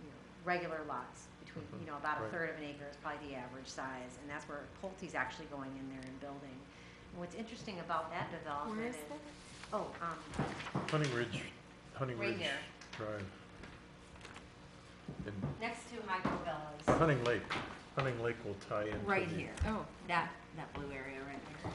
you know, regular lots between, you know, about a third of an acre is probably the average size, and that's where Pulte's actually going in there and building. And what's interesting about that development Where is is, that? Hunting Ridge right here, Drive. And next to Micro Villas, Hunting Lake will tie into right the- here, Oh, that blue area right here.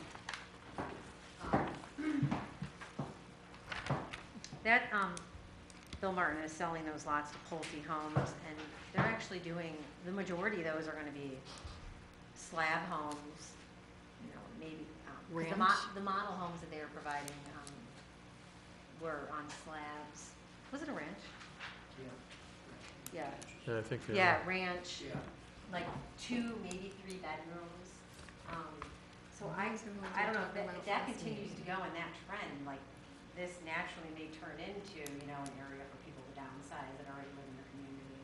Bill Martin is selling those lots to Pulte Homes, and they're actually doing, the majority of those are gonna be slab homes, you know, maybe, 'cause Ranch? the model homes that they were providing, were on slabs. Was it a ranch? Yeah. Yeah, I think they Yeah, ranch, Yeah. like 2, maybe 3 bedrooms. So I don't know, if that continues to go in that trend, like, this naturally may turn into, you know, an area for people to downsize that already live in the community.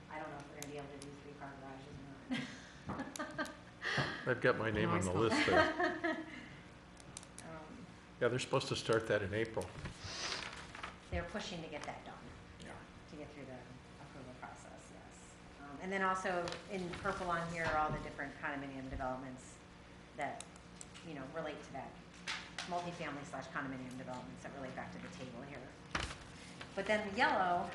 I don't know if we're gonna be able to do 3-car garages or not. I've got my name on Nice the one. list there. Yeah, they're supposed to start that in April. They're pushing to get that done. Yeah. To get through the approval process, yes. And then also in purple on here are all the different condominium developments that, you know, relate to that. Multifamily / condominium developments that relate back to the table here. But then the yellow,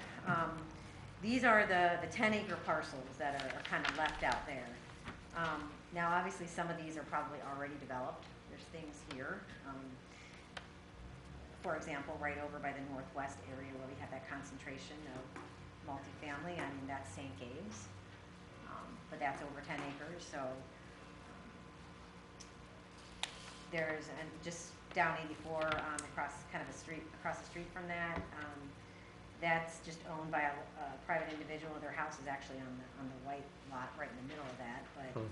these are the 10-acre parcels that are kind of left out there. Now, obviously, some of these are probably already developed. There's things here. For example, right over by the northwest area where we have that concentration of multifamily, I mean, that's St. Gabe's. But that's over 10 acres, so there's, and just down 84, across the street from that, That's just owned by a private individual. Their house is actually on the white lot right in the middle of that, but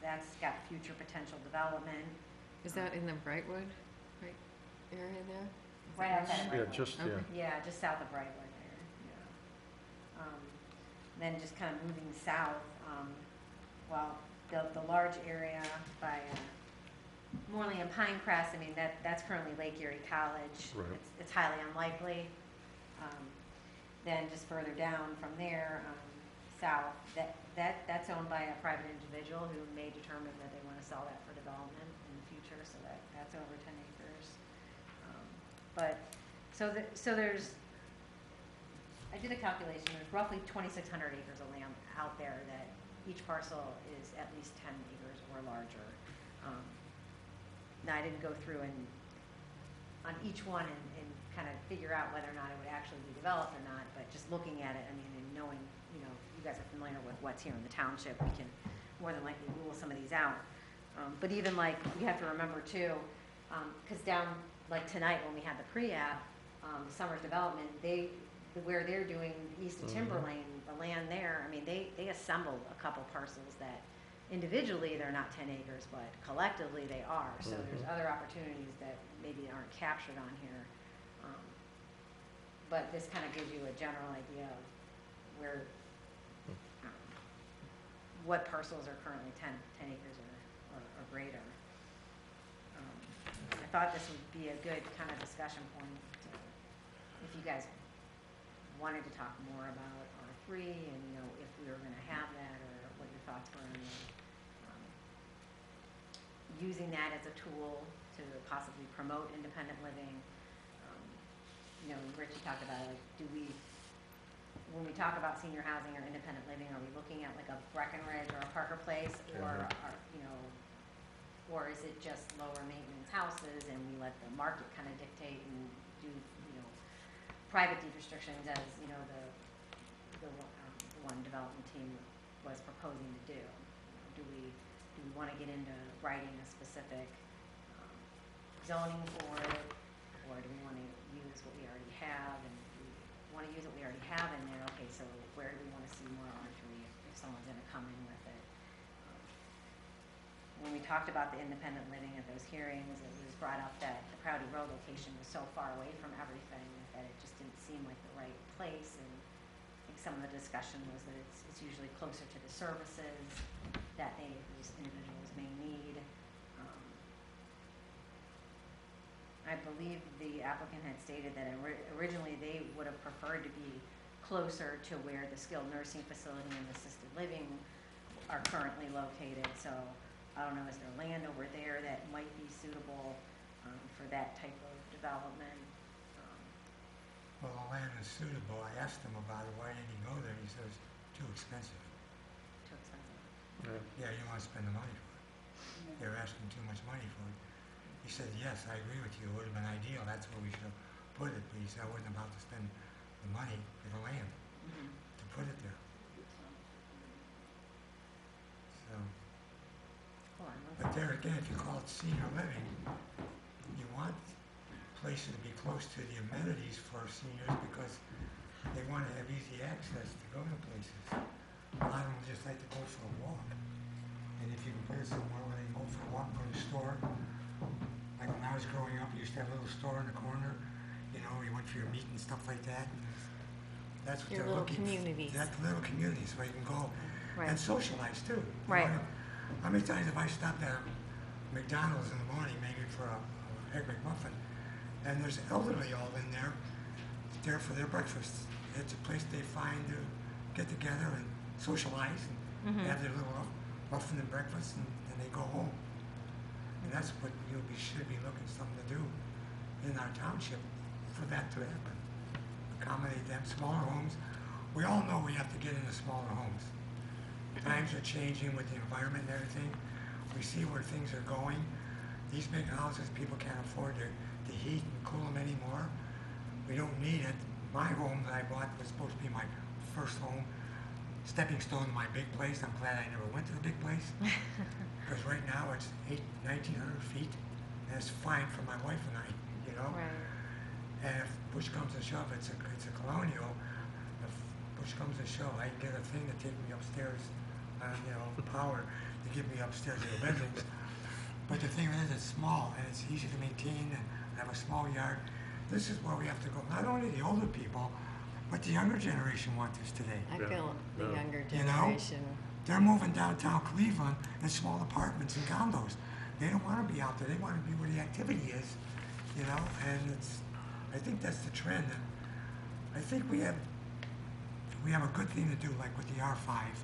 that's got future potential development. Is that in the Brightwood, right area there? Is Right that outside of Yeah, Brightwood. just, yeah. Okay. Yeah, just south of Brightwood there, yeah. Then just kind of moving south, well, the large area by Morley and Pinecrest, I mean, that's currently Lake Erie College. Right. It's highly unlikely. Then just further down from there, south, that's owned by a private individual who may determine that they want to sell that for development in the future, so that's over 10 acres. But, so there's, I did a calculation, there's roughly 2,600 acres of land out there that each parcel is at least 10 acres or larger. Now, I didn't go through on each one and kind of figure out whether or not it would actually be developed or not, but just looking at it, I mean, and knowing, you know, you guys are familiar with what's here in the township, we can more than likely rule some of these out. But even like, we have to remember too, because down, like tonight when we had the pre-app, the Summers Development, where they're doing east of Timberlane, the land there, I mean, they assembled a couple parcels that individually they're not 10 acres, but collectively they are. So there's other opportunities that maybe aren't captured on here. But this kind of gives you a general idea of where, what parcels are currently 10 acres or greater. I thought this would be a good kind of discussion point if you guys wanted to talk more about R3 and, you know, if we were going to have that, or what your thoughts were on using that as a tool to possibly promote independent living. You know, Rich, you talked about, like, when we talk about senior housing or independent living, are we looking at like a Breckenridge or a Parker Place, or you know, or is it just lower maintenance houses and we let the market kind of dictate and do, you know, private deed restrictions as, you know, the one development team was proposing to do? You know, do we want to get into writing a specific zoning for it, or do we want to use what we already have? And if we want to use what we already have in there, okay, so where do we want to see more R3 if someone's going to come in with it? When we talked about the independent living at those hearings, it was brought up that the Prouty Road location was so far away from everything that it just didn't seem like the right place. And I think some of the discussion was that it's usually closer to the services that these individuals may need. I believe the applicant had stated that originally they would have preferred to be closer to where the skilled nursing facility and assisted living are currently located. So I don't know, is there land over there that might be suitable for that type of development? Well, the land is suitable. I asked him about it. Why didn't he go there? He says, too expensive. Too expensive. Yeah, you want to spend the money for it. They're asking too much money for it. He said, yes, I agree with you. It would have been ideal. That's where we should have put it. But he said, I wasn't about to spend the money for the land to put it there. So, Hold on, but there again, if you call it senior living, you want places to be close to the amenities for seniors because they want to have easy access to go to places. A lot of them just like to go for a walk. And if you can put it somewhere where they can go for a walk, go to the store. Like when I was growing up, you used to have a little store in the corner, you know, you went for your meat and stuff like that. And that's what Your they're little looking communities. for. That little communities where you can go Right. and socialize too. You Right. know, how many times have I stopped at McDonald's in the morning, maybe for a egg McMuffin, and there's elderly all in there for their breakfast. It's a place they find to get together and socialize and have their little muffin and breakfast, and they go home. And that's what should be looking something to do in our township for that to happen. Accommodate them, smaller homes. We all know we have to get into smaller homes. Times are changing with the environment and everything. We see where things are going. These big houses, people can't afford to heat and cool them anymore. We don't need it. My home that I bought was supposed to be my first home, stepping stone to my big place. I'm glad I never went to the big place. Because right now it's 1,900 feet, and it's fine for my wife and I, you know? Right. And if push comes to shove, it's a colonial. If push comes to shove, I can get a thing to take me upstairs, power to get me upstairs to the bedrooms. But the thing is, it's small and it's easy to maintain, and I have a small yard. This is where we have to go. Not only the older people, but the younger generation want this today. I Yeah. feel the Yeah. younger You know? generation. They're moving downtown Cleveland in small apartments and condos. They don't want to be out there. They want to be where the activity is, and I think that's the trend. And I think we have a good thing to do, like with the R5.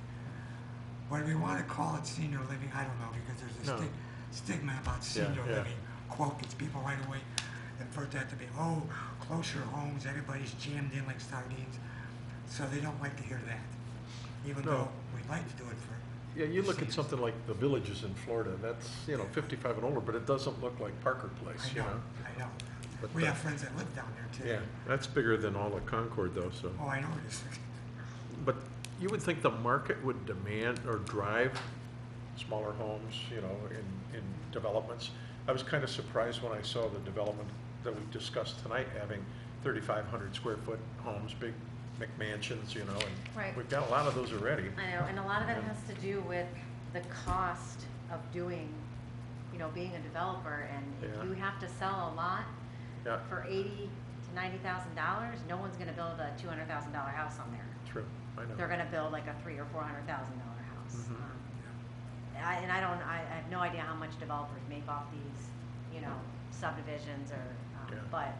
Whether we want to call it senior living, I don't know, because there's a No. stigma about senior yeah. living. Quote, gets people right away invert that to be, closer homes, everybody's jammed in like sardines. So they don't like to hear that, even No. though we'd like to do it for. Yeah, you look at seniors. something like the Villages in Florida, that's, 55 and older, but it doesn't look like Parker Place, I know. But, We have friends that live down there too. Yeah, that's bigger than all of Concord though, so. Oh, I know it is. But you would think the market would demand or drive smaller homes, in developments. I was kind of surprised when I saw the development that we discussed tonight, having 3,500 square foot homes, big McMansions, and Right. we've got a lot of those already. I know, and a lot of that Yeah. has to do with the cost of doing, being a developer, and if Yeah. you have to sell a lot Yeah, for $80,000 to $90,000, no one's gonna build a $200,000 house on there. true, I know. They're gonna build like a $300,000 or $400,000 house. Mhm. I have no idea how much developers make off these, subdivisions Yeah. but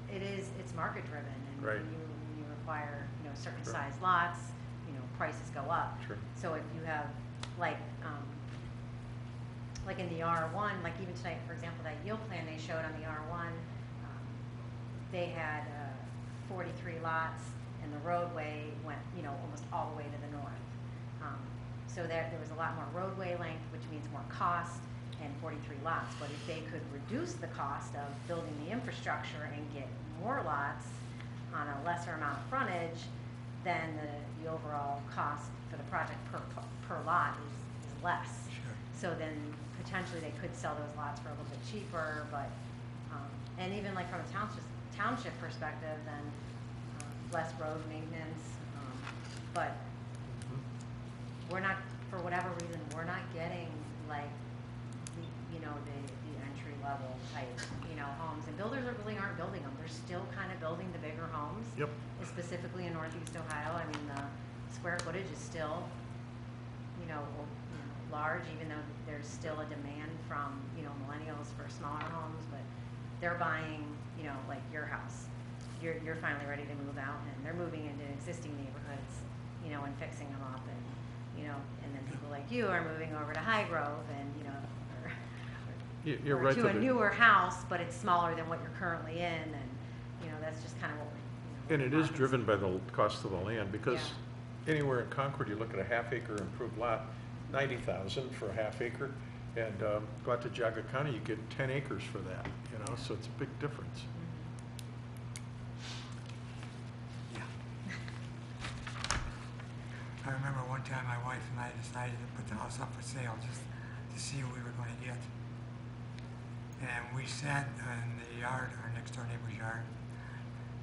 it's market driven, and Right. when you require, certain Sure. size lots, prices go up. Sure. So if you have, like in the R1, like even tonight, for example, that yield plan they showed on the R1, they had 43 lots, and the roadway went, almost all the way to the north. So there was a lot more roadway length, which means more cost, and 43 lots. But if they could reduce the cost of building the infrastructure and get more lots on a lesser amount of frontage, then the overall cost for the project per lot is less. Sure. So then potentially they could sell those lots for a little bit cheaper, but, and even like from a township perspective, then less road maintenance, but we're not, for whatever reason, we're not getting like the entry level type, homes. And builders really aren't building them. They're still kind of building the bigger homes. Yep. Specifically in Northeast Ohio. I mean, the square footage is still, large, even though there's still a demand from, millennials for smaller homes, but they're buying, like your house. You're finally ready to move out, and they're moving into existing neighborhoods, and fixing them up, and, and then people like you are moving over to High Grove, and, You're or right. to that a it- newer house, but it's smaller than what you're currently in, and, that's just kind of what we're, And it is driven by the cost of the land, because Yeah. anywhere in Concord, you look at a half-acre improved lot, 90,000 for a half acre, and go out to Jaga County, you get 10 acres for that, so it's a big difference. Yeah. I remember one time my wife and I decided to put the house up for sale just to see what we were going to get. And we sat in the yard, our next door neighbor's yard,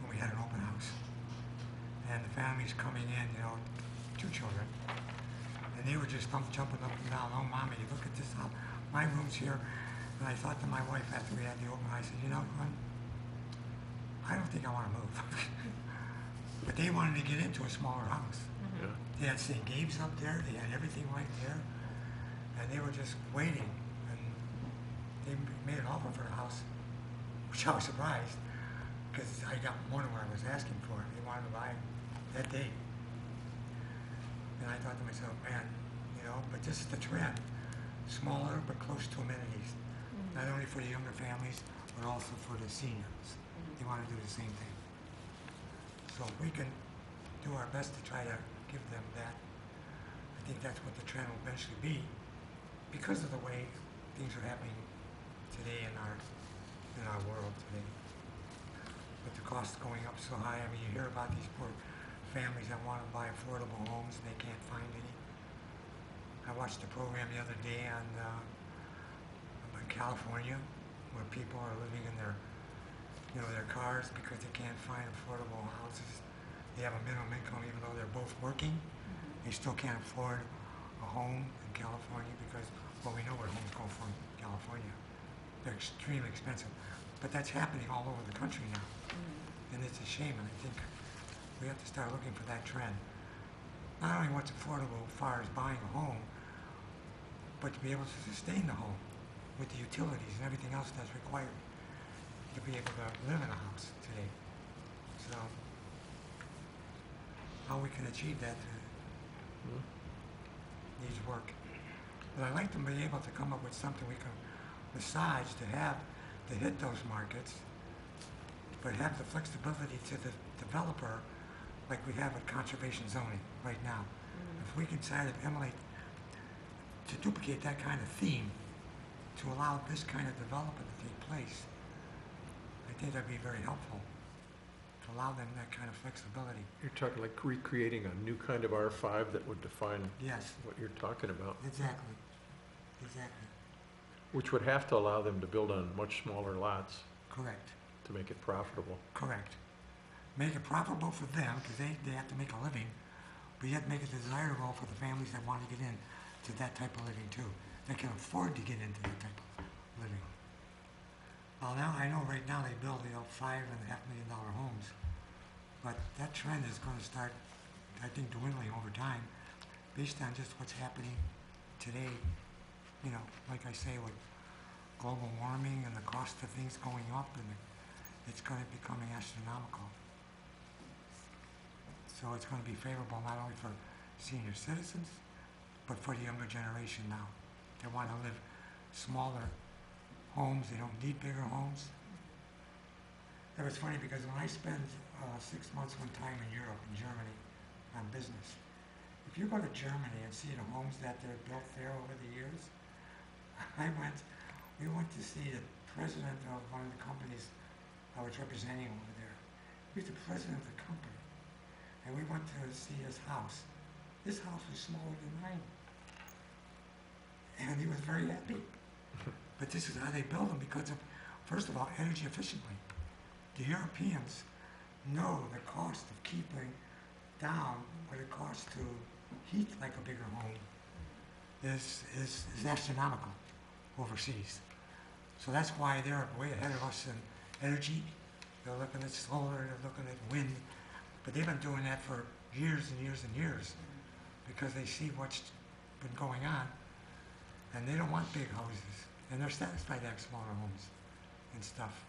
when we had an open house. And the family's coming in, 2 children. And they were just jumping up and down, "Oh, Mommy, look at this house. My room's here." And I thought to my wife after we had the open house, I said, I don't think I want to move. But they wanted to get into a smaller house. Yeah. They had St. Gabe's up there, they had everything right there. And they were just waiting. And they made an offer for the house, which I was surprised, because I got more than what I was asking for. They wanted to buy it that day. And I thought to myself, man, but this is the trend. Smaller but close to amenities. Not only for the younger families, but also for the seniors. They want to do the same thing. So if we can do our best to try to give them that, I think that's what the trend will eventually be, because of the way things are happening today in our world today. With the costs going up so high, I mean, you hear about these poor families that want to buy affordable homes and they can't find any. I watched a program the other day on California, where people are living in their you know, their cars because they can't find affordable houses. They have a minimum income even though they're both working. They still can't afford a home in California because, well, we know where homes go from California. They're extremely expensive. But that's happening all over the country now. And it's a shame, and I think we have to start looking for that trend. Not only what's affordable as far as buying a home, but to be able to sustain the home with the utilities and everything else that's required to be able to live in a house today. So, how we can achieve that needs work. But I'd like to be able to come up with something we can massage to have to hit those markets, but have the flexibility to the developer like we have with conservation zoning right now. If we can try to emulate, to duplicate that kind of theme, to allow this kind of development to take place, I think that'd be very helpful, to allow them that kind of flexibility. You're talking like recreating a new kind of R5 that would define Yes, what you're talking about, exactly, exactly, which would have to allow them to build on much smaller lots correct, to make it profitable. correct. Make it profitable for them, because they have to make a living, but yet make it desirable for the families that want to get in to that type of living too. They can afford to get into that type of living. Well, now, I know right now they build, you know, $5.5 million homes, but that trend is going to start, I think, dwindling over time, based on just what's happening today. You know, like I say, with global warming and the cost of things going up, and it's going to be becoming astronomical. So it's going to be favorable not only for senior citizens, but for the younger generation now. They want to live smaller homes. They don't need bigger homes. It was funny because when I spent 6 months one time in Europe, in Germany, on business, if you go to Germany and see the homes that they're built there over the years, we went to see the president of one of the companies I was representing over there. He was the president of the company. And we went to see his house. His house was smaller than mine. And he was very happy. But this is how they build them because of, first of all, energy efficiently. The Europeans know the cost of keeping down what it costs to heat like a bigger home is astronomical overseas. So that's why they're way ahead of us in energy. They're looking at solar, they're looking at wind. But they've been doing that for years and years and years because they see what's been going on, and they don't want big houses, and they're satisfied to have smaller homes and stuff.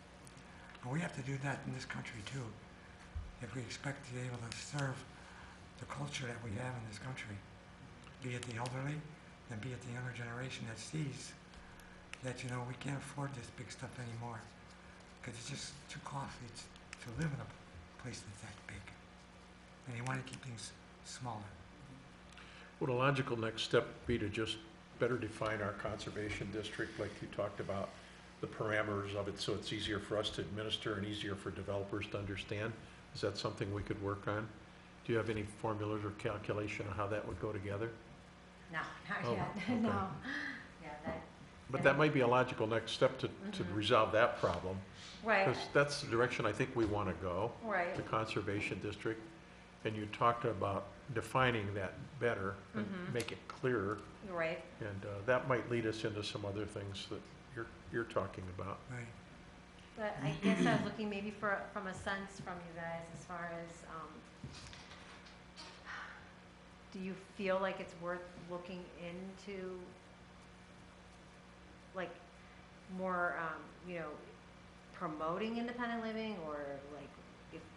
But we have to do that in this country too, if we expect to be able to serve the culture that we have in this country, be it the elderly and be it the younger generation that sees that, you know, we can't afford this big stuff anymore because it's just too costly to live in a place that's that big. And they want to keep things smaller. Would a logical next step be to just better define our conservation district like you talked about, the parameters of it, so it's easier for us to administer and easier for developers to understand? Is that something we could work on? Do you have any formulas or calculation of how that would go together? No, not Oh, yet, okay. no. Yeah, that, But that might be a logical next step to resolve that problem, right, because that's the direction I think we want to go, right. the conservation district. And you talked about defining that better and make it clearer, Right, and that might lead us into some other things that you're talking about. Right. but I guess I was looking maybe from a sense from you guys as far as, do you feel like it's worth looking into, like, more, promoting independent living, or like,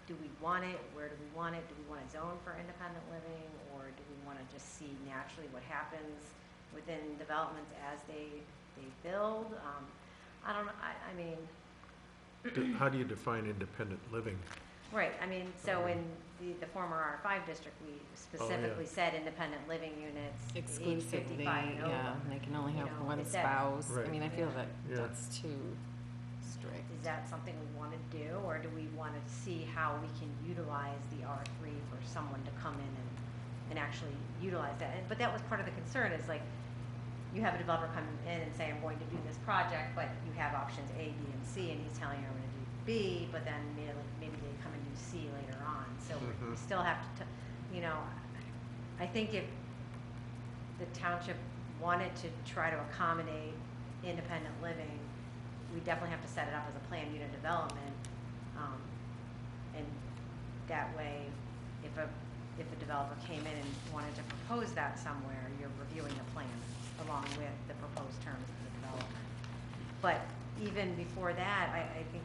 do we want it, where do we want it, do we want a zone for independent living, or do we want to just see naturally what happens within developments as they build? I don't know, I mean, How do you define independent living? right, I mean, so in the former R5 district, we specifically said independent living units, age Exclusively, 55 and over. yeah, they can only have You know, one is that- spouse. I Right. mean, I feel that Yeah. that's too strict. Is that something we want to do, or do we want to see how we can utilize the R3 for someone to come in and actually utilize that? But that was part of the concern, is like, you have a developer come in and say, I'm going to do this project, but you have options A, B, and C, and he's telling you I'm going to do B, but then maybe they come and do C later on. So we still have to, you know, I think if the township wanted to try to accommodate independent living, we definitely have to set it up as a planned unit development. And that way, if a developer came in and wanted to propose that somewhere, you're reviewing the plan along with the proposed terms of the development. But even before that, I think,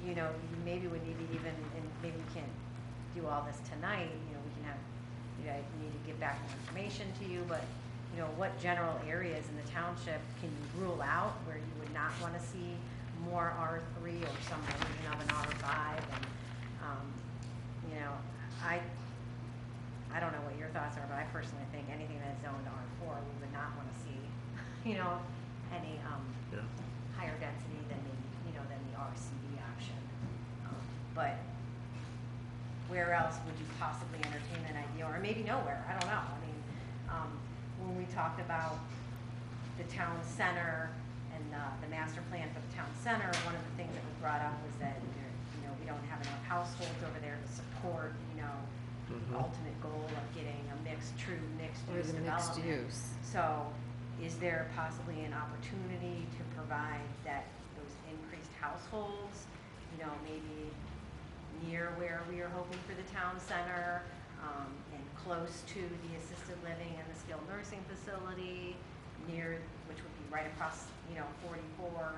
you know, you maybe would need to even, and maybe we can't do all this tonight, you know, we can have, you know, I need to give back more information to you, but, you know, what general areas in the township can you rule out where you would not want to see more R3 or some version of an R5? And, you know, I don't know what your thoughts are, but I personally think anything that's zoned R4, we would not want to see, you know, any higher density than than the RCD option. But where else would you possibly entertain an idea, or maybe nowhere? I don't know. I mean, when we talked about the town center and the master plan for the town center, one of the things that was brought up was that we don't have enough households over there to support the ultimate goal of getting a true mixed Or use the mixed development. use. So, is there possibly an opportunity to provide those increased households, maybe near where we are hoping for the town center, and close to the assisted living and the skilled nursing facility, which would be right across, 44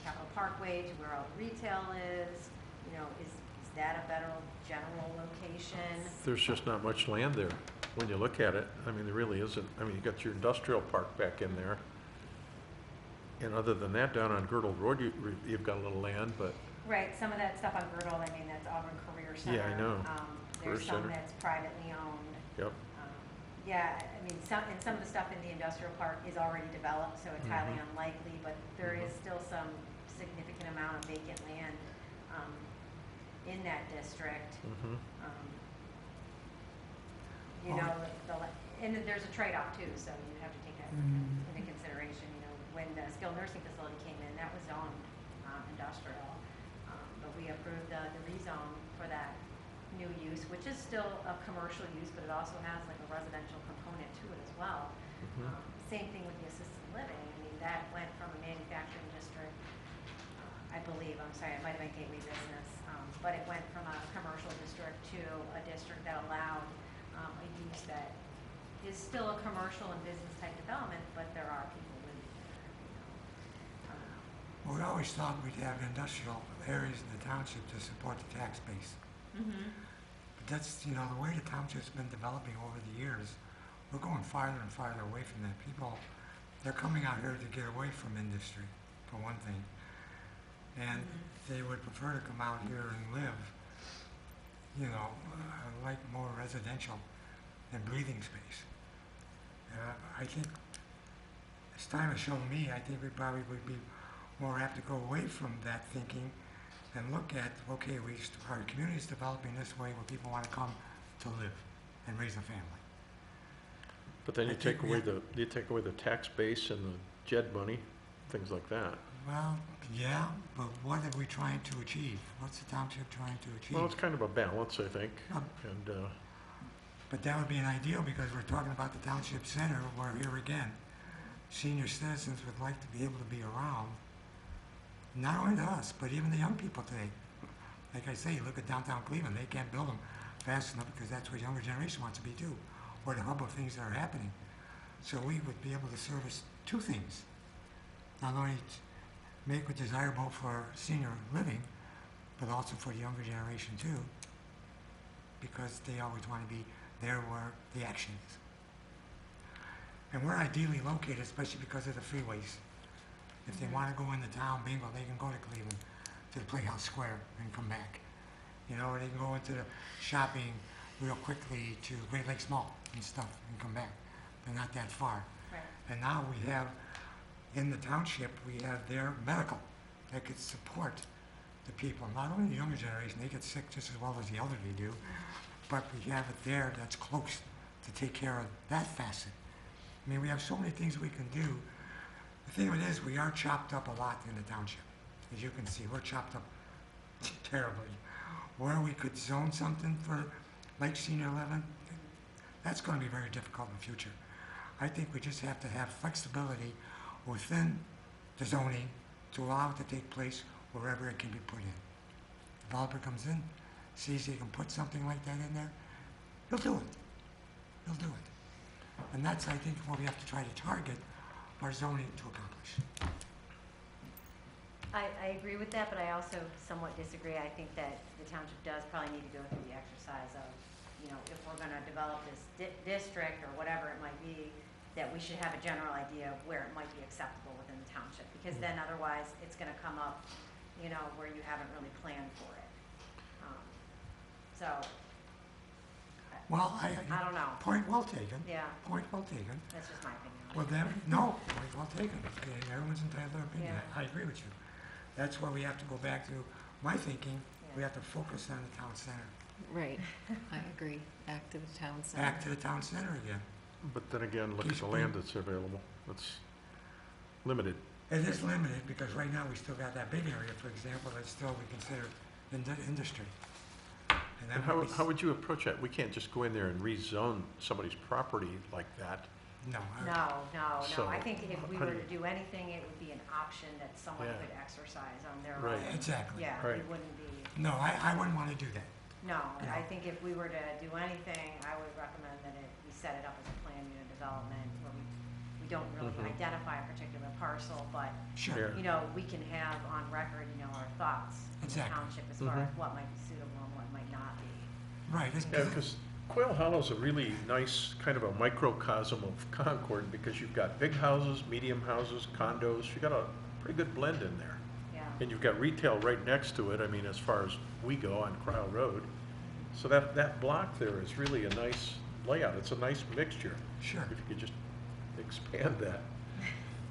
Capitol Parkway to where all the retail is, is that a better general location? There's just not much land there when you look at it. I mean, there really isn't. I mean, you got your industrial park back in there. And other than that, down on Girdle Road, you've got a little land, but. Right, some of that stuff on Girdle, that's Auburn Career Center. Yeah, I know. There's Career some Center. that's privately owned. Yep. Yeah, some of the stuff in the industrial park is already developed, so it's highly unlikely, but there is still some significant amount of vacant land in that district. And there's a trade-off too, so you have to take that into consideration. When the skilled nursing facility came in, that was zoned industrial, but we approved the rezone for that new use, which is still a commercial use, but it also has like a residential component to it as well. Same thing with the assisted living. That went from a manufacturing district, I believe, I'm sorry, it might have been gateway business, but it went from a commercial district to a district that allowed a use that is still a commercial and business type development, but there are people living there. Well, we always thought we'd have industrial areas in the township to support the tax base. But that's, the way the township's been developing over the years, we're going farther and farther away from that. People, they're coming out here to get away from industry, for one thing. And they would prefer to come out here and live, like more residential and breathing space. I think, as time has shown me, I think we probably would be more apt to go away from that thinking and look at, okay, our community's developing this way where people want to come to live and raise a family. But then you take away the tax base and the JED money, things like that. Well, yeah, but what are we trying to achieve? What's the township trying to achieve? Well, it's kind of a balance, I think. And but that would be an ideal, because we're talking about the township center where, here again, senior citizens would like to be able to be around, not only to us, but even the young people today. Like I say, look at downtown Cleveland. They can't build them fast enough because that's what younger generation wants to be too, or the hub of things that are happening. So we would be able to service two things. Not only make it desirable for senior living, but also for the younger generation too, because they always want to be there where the action is. And we're ideally located, especially because of the freeways. If they want to go into town, bingo, they can go to Cleveland, to the Playhouse Square, and come back. Or they can go into the shopping real quickly to Great Lakes Mall and stuff and come back. They're not that far. Right. And now we have, in the township, we have their medical that could support the people. Not only the younger generation, they get sick just as well as the elderly do, but we have it there that's close to take care of that facet. We have so many things we can do. The thing of it is, we are chopped up a lot in the township. As you can see, we're chopped up terribly, where we could zone something for Lake Senior 11, that's going to be very difficult in the future. I think we just have to have flexibility within the zoning to allow it to take place wherever it can be put in. Developer comes in, sees he can put something like that in there, he'll do it. He'll do it. And that's, I think, what we have to try to target our zoning to accomplish. I agree with that, but I also somewhat disagree. I think that the township does probably need to go through the exercise of, you know, if we're gonna develop this district or whatever it might be, that we should have a general idea of where it might be acceptable within the township, because then otherwise it's gonna come up, you know, where you haven't really planned for it. So, Well, I don't know. point well taken. Yeah, Point well taken. that's just my opinion. Well, then, no, point well taken. Yeah, everyone's entitled to their opinion. Yeah. I agree with you. That's where we have to go back to my thinking. We Yeah. have to focus on the town center. Right, I agree. Back to the town center. Back to the town center again. But then again, look at the Please, land that's available. It's limited. It is limited because right now we still got that big area, for example, that's still we consider industry. And that And how, would be how would you approach that? We can't just go in there and rezone somebody's property like that. No. No. So, I think if we how were do to do anything, it would be an option that someone Yeah. could exercise on their Right. own. Exactly. Yeah, Right. it wouldn't be, No, I wouldn't want to do that. no, No. I think if we were to do anything, I would recommend that we set it up as a planned unit development where we don't really Mhm. identify a particular parcel, but, Sure. Yeah. you know, we can have on record, you know, our thoughts in the Exactly. township as far Mhm. as what might be suitable and what might not be. Right. Yeah, because Quail Hollow's a really nice kind of a microcosm of Concord because you've got big houses, medium houses, condos. You got a pretty good blend in there. Yeah. And you've got retail right next to it, I mean, as far as we go on Cryle Road. So that block there is really a nice layout. It's a nice mixture. Sure. If you could just expand that.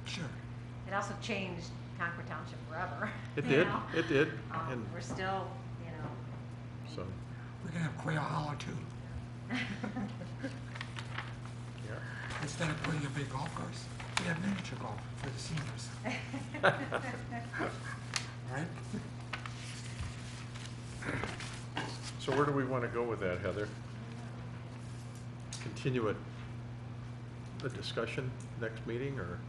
Sure. It also changed Concord Township forever. It you did, know? it did. And We're still, you know, so, We're going to have Quail Hollow too. yeah. Instead of putting a big golf course, we have miniature golf for the seniors. Right? So where do we want to go with that, Heather? Continue it, the discussion next meeting, or?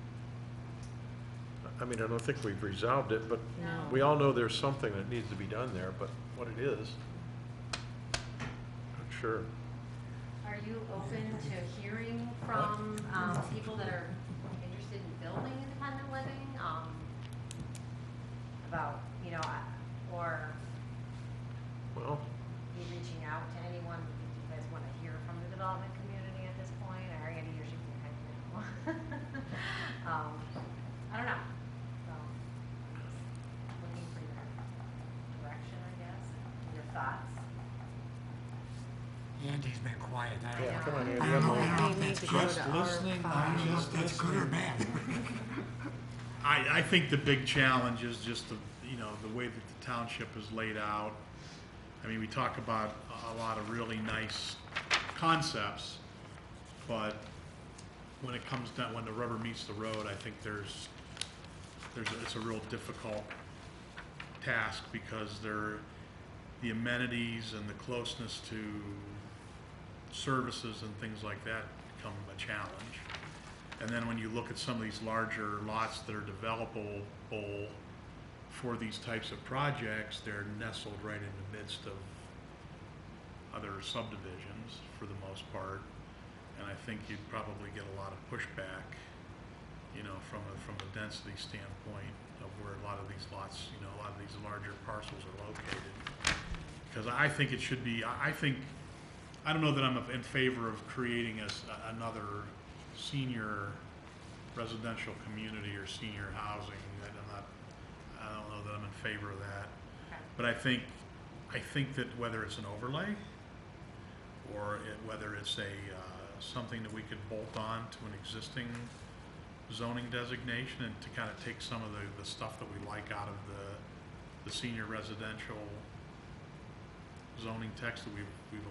I mean, I don't think we've resolved it, but No. we all know there's something that needs to be done there, but what it is, not sure. are you open to hearing from, people that are interested in building independent living, about, you know, or Well, you reaching out to anyone? Do you guys want to hear from the development community at this point, or are you gonna usually kind of know? I don't know. So, just looking for your direction, I guess, and your thoughts. Andy's been quiet. I don't yeah, know. come on, Andy. I don't know I'm how We need that's to go good. to I don't know if that's good or bad. I think the big challenge is just the, you know, the way that the township is laid out. I mean, we talk about a lot of really nice concepts, but when it comes down, when the rubber meets the road, I think it's a real difficult task because the amenities and the closeness to services and things like that become a challenge. And then when you look at some of these larger lots that are developable for these types of projects, they're nestled right in the midst of other subdivisions for the most part. And I think you'd probably get a lot of pushback, you know, from a density standpoint of where a lot of these lots, you know, a lot of these larger parcels are located. Because I think it should be, I don't know that I'm in favor of creating another senior residential community or senior housing. I don't know that I'm in favor of that. Okay. But I think that whether it's an overlay or whether it's something that we could bolt on to an existing zoning designation and to kind of take some of the stuff that we like out of the senior residential zoning text that we've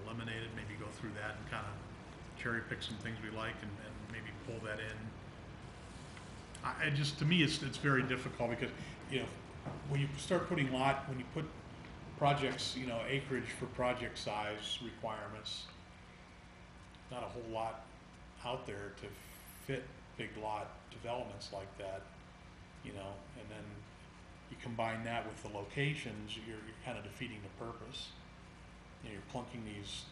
eliminated, maybe go through that and kind of cherry pick some things we like and maybe pull that in. To me, it's very difficult because, you know, when you start putting when you put projects, you know, acreage for project size requirements, not a whole lot out there to fit big lot developments like that, you know, and then you combine that with the locations, you're kind of defeating the purpose. You know, you're plunking these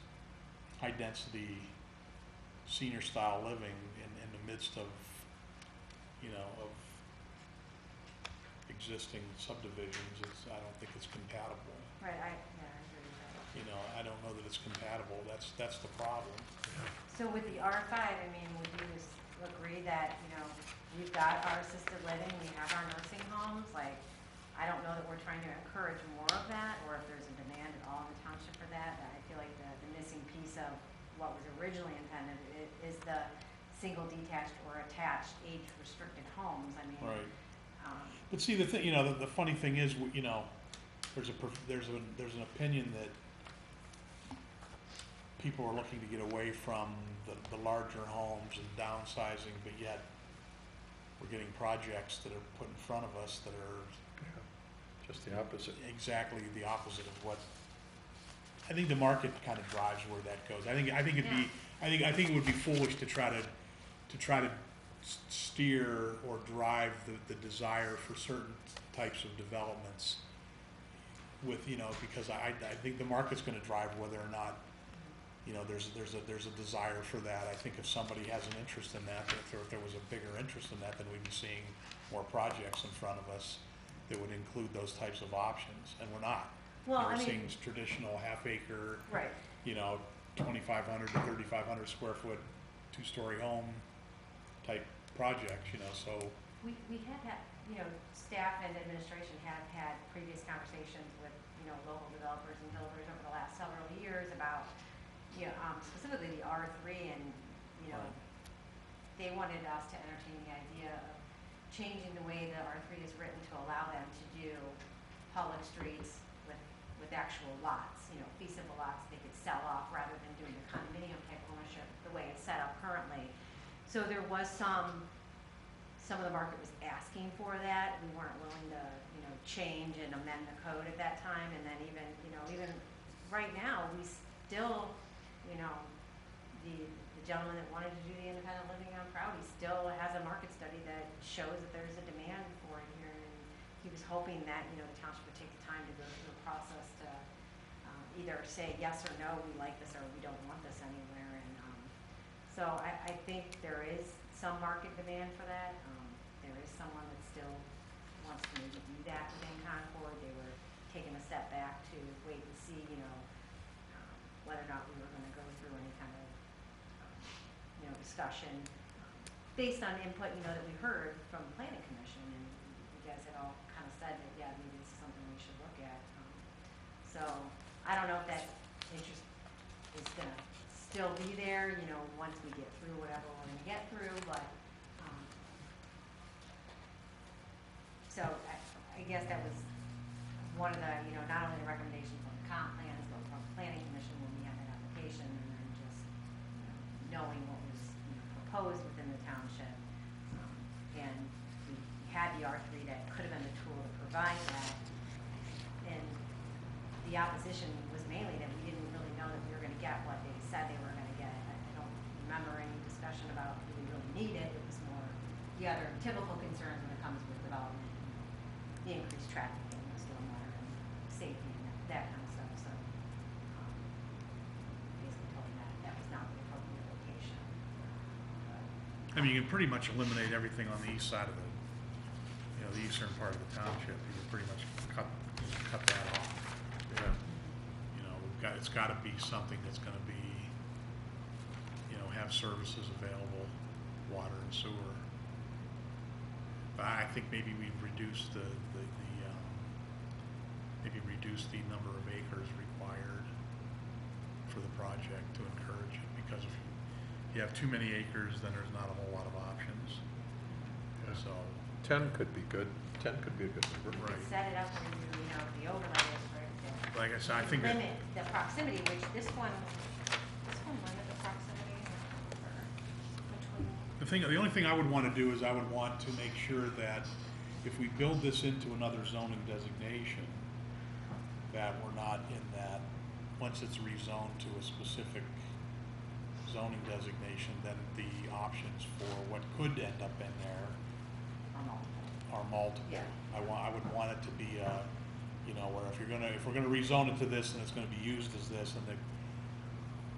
high-density senior-style living in the midst of, you know, of existing subdivisions. I don't think it's compatible. Right, I agree with that. You know, I don't know that it's compatible. That's the problem. So with the R5, I mean, would you agree that, you know, we've got our assisted living, we have our nursing homes, like, I don't know that we're trying to encourage more of that, or if there's a demand at all in the township for that. I feel like the missing piece of what was originally intended is the single detached or attached age-restricted homes. I mean, Right. But see, the thing, you know, the funny thing is, you know, there's an opinion that people are looking to get away from the larger homes and downsizing, but yet we're getting projects that are put in front of us that are Just the opposite. exactly the opposite of what, I think the market kind of drives where that goes. I think it would be foolish to try to steer or drive the desire for certain types of developments with, you know, because I think the market's going to drive whether or not, you know, there's a desire for that. I think if somebody has an interest in that, if there was a bigger interest in that, then we'd be seeing more projects in front of us that would include those types of options, and we're not. Well, We're I mean, seeing traditional half-acre, right. you know, 2,500 to 3,500 square foot, two-story home type projects, you know, so. We have had, you know, staff and administration have had previous conversations with, you know, local developers and builders over the last several years about, you know, specifically the R3, and, you know, they wanted us to entertain the idea of changing the way the R3 is written to allow them to do public streets with actual lots, you know, feasible lots they could sell off rather than doing the condominium type ownership the way it's set up currently. So there was some of the market was asking for that. We weren't willing to, you know, change and amend the code at that time. And then even, you know, even right now, we still, you know, the gentleman that wanted to do the independent living on Prouty still has a market study that shows that there's a demand for it here. And he was hoping that, you know, the township would take the time to go through the process to either say yes or no, we like this, or we don't want this anywhere. And so I think there is some market demand for that. There is someone that still wants to maybe do that within Concord. They were taking a step back to wait and see, you know, whether or not we were going to go through any kind of, you know, discussion based on input, you know, that we heard from the Planning Commission, and you guys had all kind of said that, yeah, maybe this is something we should look at. So I don't know if that interest is going to still be there, you know, once we get through whatever we're going to get through, but so I guess that was one of the, you know, not only the recommendations from the comp plans, but from the Planning Commission when we had that application, and then just, you know, knowing what was, you know, proposed within the township. And we had the R3 that could have been the tool to provide that. And the opposition was mainly that we didn't really know that we were going to get what they said they were going to get. I don't remember any discussion about do we really need it. It was more the other typical concerns when it comes with development, the increased traffic and stormwater and safety and that kind of stuff. So basically told them that was not the appropriate location. I mean, you can pretty much eliminate everything on the east side of the, you know, the eastern part of the township. You can pretty much cut that off. Yeah. You know, it's got to be something that's going to be, you know, have services available, water and sewer. But I think maybe we've reduced the number of acres required for the project to encourage it, because if you have too many acres, then there's not a whole lot of options. Yeah. So 10 could be good. 10 could be a good number. Right. Set it up where you know, the overlay district and like I said, I think that, limit the proximity, which this one limit the proximity between. the only thing I would want to do is I would want to make sure that if we build this into another zoning designation, that we're not in that, once it's rezoned to a specific zoning designation, then the options for what could end up in there are multiple. Yeah. I would want it to be, you know, where if we're gonna rezone it to this and it's gonna be used as this, and And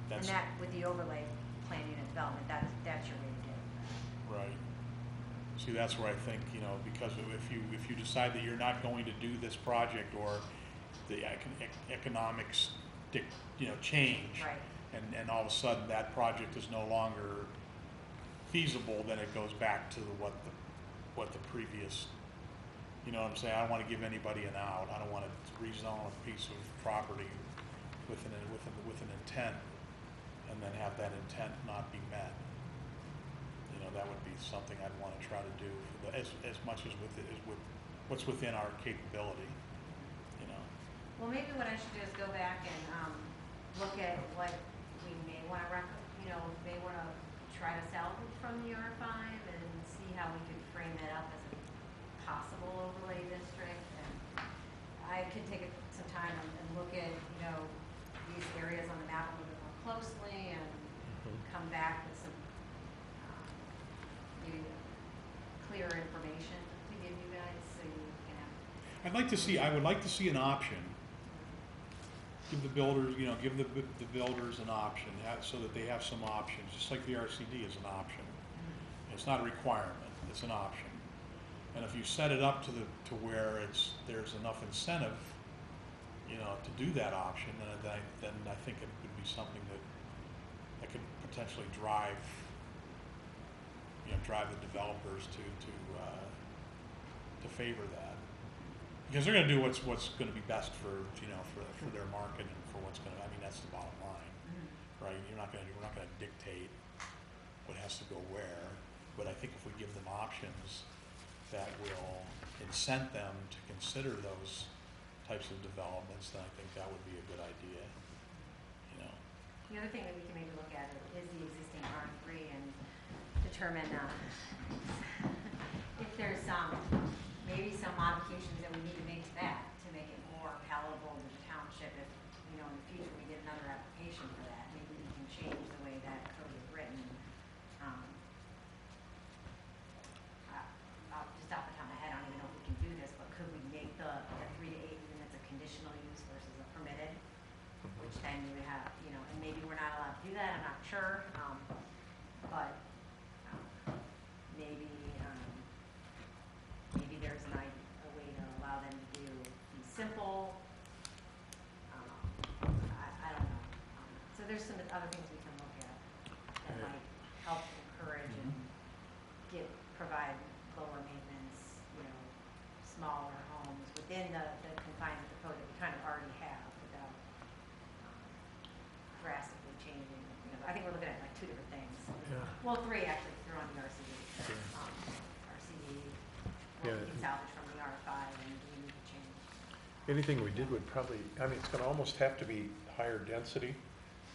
that's, that, with the overlay plan unit development, that's your way to do it. right. See, that's where I think, you know, because if you decide that you're not going to do this project, or the economics change. Right. And all of a sudden that project is no longer feasible, then it goes back to what the previous, you know what I'm saying? I don't wanna give anybody an out. I don't wanna rezone a piece of property with an intent, and then have that intent not be met. You know, that would be something I'd wanna try to do as much as with what's within our capability, you know. Well, maybe what I should do is go back and, look at what we may wanna may wanna try to salvage from the R5 and see how we could frame it up as a possible overlay district. And I could take some time and look at, these areas on the map a little bit more closely and come back with some, maybe clearer information to give you guys so you can have. I would like to see an option. Give the builders, give the builders an option, so that they have some options, just like the RCD is an option. It's not a requirement, it's an option. And if you set it up to where there's enough incentive, to do that option, then I think it could be something that could potentially drive the developers to favor that. Because they're gonna do what's gonna be best for their market and for that's the bottom line, right? We're not gonna dictate what has to go where, but I think if we give them options that will incent them to consider those types of developments, then I think that would be a good idea, The other thing that we can maybe look at is the existing R3 and determine if there's maybe some modifications that we need to make to that to make it more palatable to the township. If, in the future we get another application for that, maybe we can change the way that code is written. Just off the top of my head, I don't even know if we can do this, but could we make the 3 to 8 units a conditional use versus a permitted? Which then you would have, and maybe we're not allowed to do that, I'm not sure, but maybe there's a way to allow them to be simple. I don't know. So there's some other things we can look at that might help encourage and provide lower maintenance, smaller homes within the confines of the code that we kind of already have without drastically changing. I think we're looking at like 2 different things. Yeah. Well, 3 actually, if they're on the RCD. RCD will be salvaged from the R5 and we need to change. Anything we did would probably, it's gonna almost have to be higher density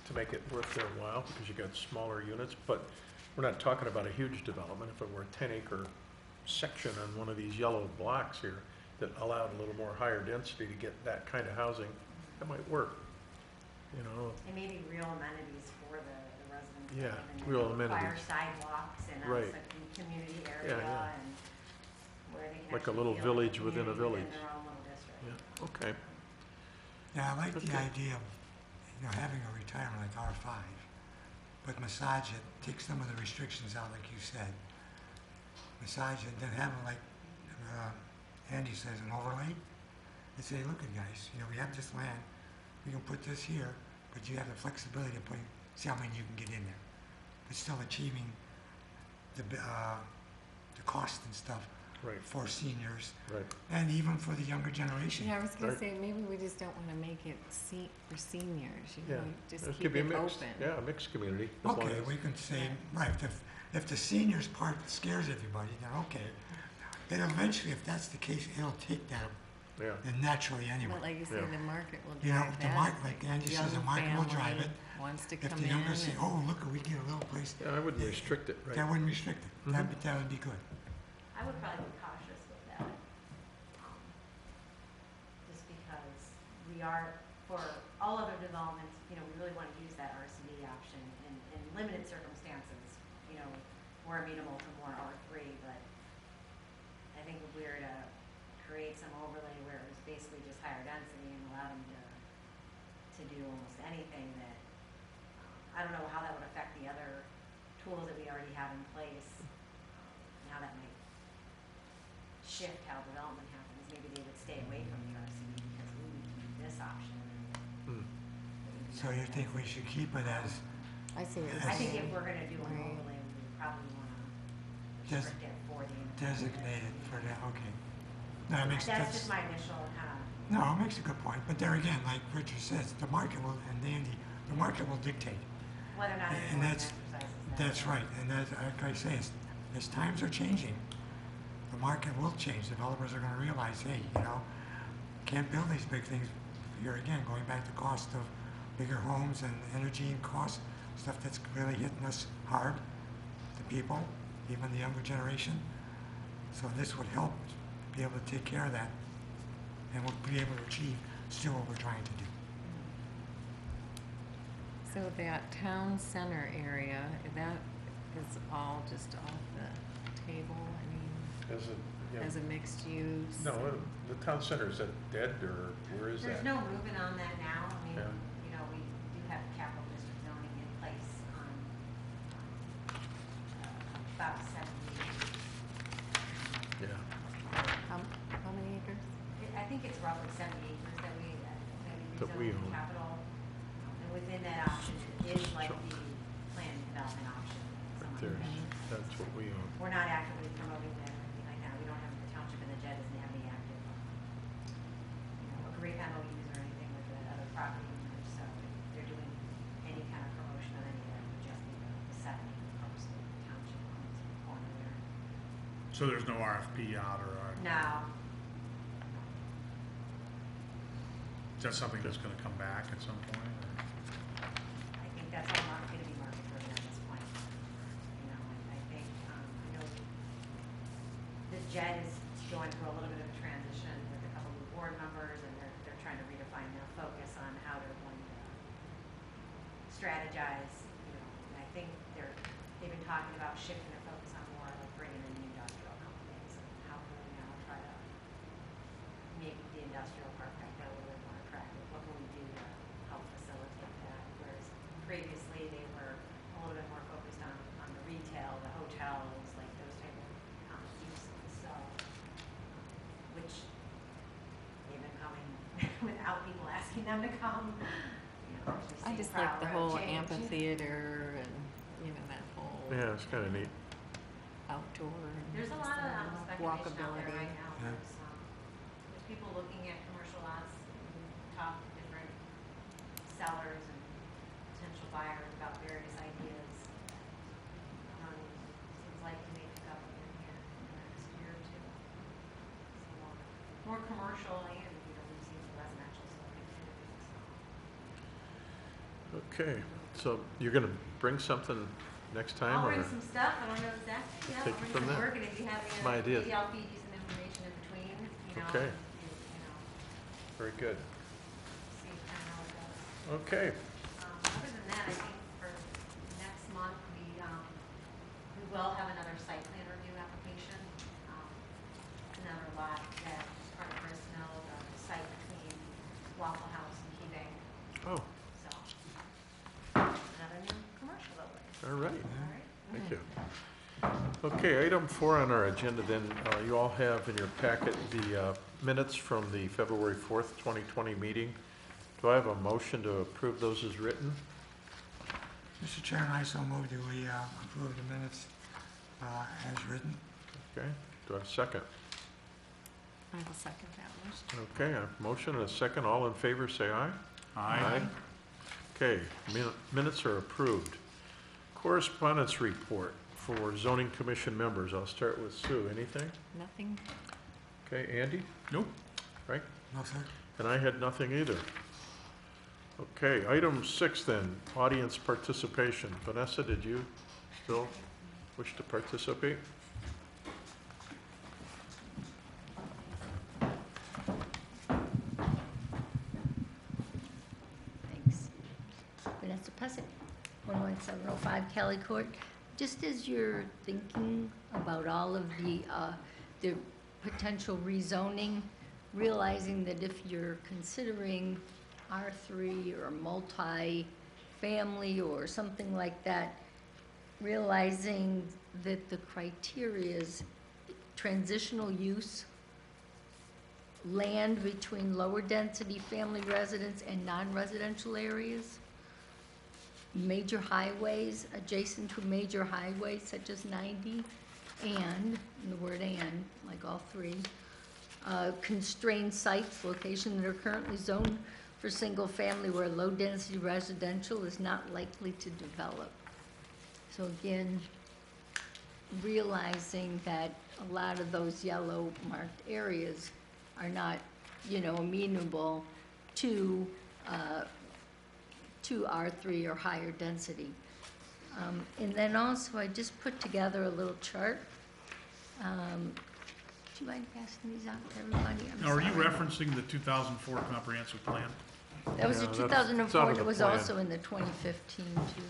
to make it worth their while, because you got smaller units, but we're not talking about a huge development. If it were a 10-acre section on one of these yellow blocks here that allowed a little more higher density to get that kind of housing, that might work, And maybe real amenities for the residents. Yeah, and real require amenities. sidewalks and Right. a community Yeah, area yeah. and where they can Like a actually little feel village like within a community village. their own little district. Yeah, okay. Yeah, I like the Okay. idea of, having a retirement like R5, but massage it, take some of the restrictions out like you said. Massage it, then have it like, Andy says, an overlay. And say, look at guys, we have this land, we can put this here, but you have the flexibility of see how many you can get in there. But still achieving the cost and stuff Right, for seniors right. and even for the younger generation. Yeah, I was gonna Right. say, maybe we just don't wanna make it for seniors, Yeah. just It keep could be it mixed. open. Yeah, a mixed community. as long Okay, as- we can say, right, if the seniors part scares everybody, then okay. Then eventually, if that's the case, it'll take that Yeah, then naturally anyway. But like you say, Yeah. the market will You know, drive the that. market, like Andy says, the Young market will drive family it. wants to If come the in younger say, and- oh, look, we get a little place, yeah, I wouldn't restrict it, right? that wouldn't restrict it. That would be good. I would probably be cautious with that. Just because we we are, for all other developments, you know, we really want to use that RCD option in limited circumstances. You know, we're amenable to more R3, but I think if we were to create some overlay where it was basically just higher density and allow them to do almost anything that, I don't know how that would affect the other tools that we already have in place, and how that might shift how development happens. Maybe they would stay away from the RCD because we would keep this option. So you think we should keep it as I see what you're I think saying. if we're gonna do an Right. overlay, we would probably wanna Des- restrict it for the. designated for that? Okay. No, it makes, That's just my initial kind of, no, it makes a good point. But there again, like Richard says, the market will, and Andy, the market will dictate. whether or not And anyone that's- exercises that. That's right, and that's, like I say, as times are changing, the market will change. Developers are gonna realize, hey, you know, can't build these big things. Here again, going back to cost of bigger homes and energy and cost, stuff that's really hitting us hard, the people, even the younger generation. So this would help be able to take care of that, and we'll be able to achieve still what we're trying to do. So that town center area, that is all just off the table, I mean, As a, you know, as a mixed use? no, the town center, is that dead, or where is that? There's no movement on that now. I mean, Yeah. you know, we do have capital district zoning in place on about 70. Yeah. How many acres? I think it's roughly 70 acres that we That we rezoned own. capital. And within that option, it is like Sure. the planned development option. Right Someone there, mentioned. that's what we own. We're not actively promoting that or anything like that. We don't have, the township and the JED doesn't have any active, you know, agree MOUs or anything with the other property owners. So if they're doing any kind of promotion on any of that, it would just be the 70 parcel that the township owns in the corner there. So there's no RFP out or, No, is that something that's gonna come back at some point? or- I think that's all not going to be market driven at this point. You know, I think, I know the JED is going through a little bit of a transition with a couple of board members, and they're trying to redefine their focus on how they're going to strategize, you know, and I think they've been talking about shifting their focus on more like bringing in the industrial companies, and how can we now try to make the industrial park back there a little bit more attractive? What can we do to help facilitate that? Whereas previously, they were a little bit more focused on the retail, the hotels, like those type of uses, so, which they've been coming without people asking them to come. You know, we're I seeing just like the crowd whole change. amphitheater and, you know, that whole Yeah, it's kind of neat. outdoor and There's a lot of speculation out there walkability. right now. Yeah. There's people looking at commercial lots, and talk to different sellers and potential buyers about various ideas. Seems like to make a couple in here in the next year or two. So more commercial and, you know, we've seen some residential stuff too. Okay, so you're gonna bring something next time, I'll or? bring some stuff, I don't know exactly, yeah, Take I'll it bring from some there. work, and if you have My any, idea. maybe I'll feed you some information in between, you know. Okay. You know, Very good. see kind of how it goes. Okay, Other than that, I think for next month, we will have another site plan review application. Another lot that is part of Grist Mill, the site between Waffle House and Key Bank, oh, so. Another new commercial overlay. all right, All right? thank you. Okay, item 4 on our agenda then, you all have in your packet the minutes from the February 4th, 2020 meeting. Do I have a motion to approve those as written? Mr. Chairman, I so move that we approve the minutes as written. Okay, do I have a second? I will second that motion. Okay, a motion and a second. All in favor, say aye. Aye. Okay, minutes are approved. Correspondence report for zoning commission members. I'll start with Sue. Anything? Nothing? Okay, Andy? Nope. Frank? No, sir? And I had nothing either. Okay, item 6 then, audience participation. Vanessa, did you still wish to participate? Vanessa Pesic, 11705 Cali Court. Just as you're thinking about all of the potential rezoning, realizing that if you're considering R3 or multi-family or something like that, realizing that the criteria is transitional use, land between lower density family residence and non-residential areas, major highways, adjacent to major highways such as 90, and the word and, like all three, constrained sites, locations that are currently zoned for single family where low density residential is not likely to develop. So again, realizing that a lot of those yellow marked areas are not, amenable to R3 or higher density. And then also, I just put together a little chart. Do you mind passing these out to everybody? I'm Now, are you sorry. referencing the 2004 comprehensive plan? That was Yeah, in that's- 2004, it's out of and it the was plan. also in the 2015 too.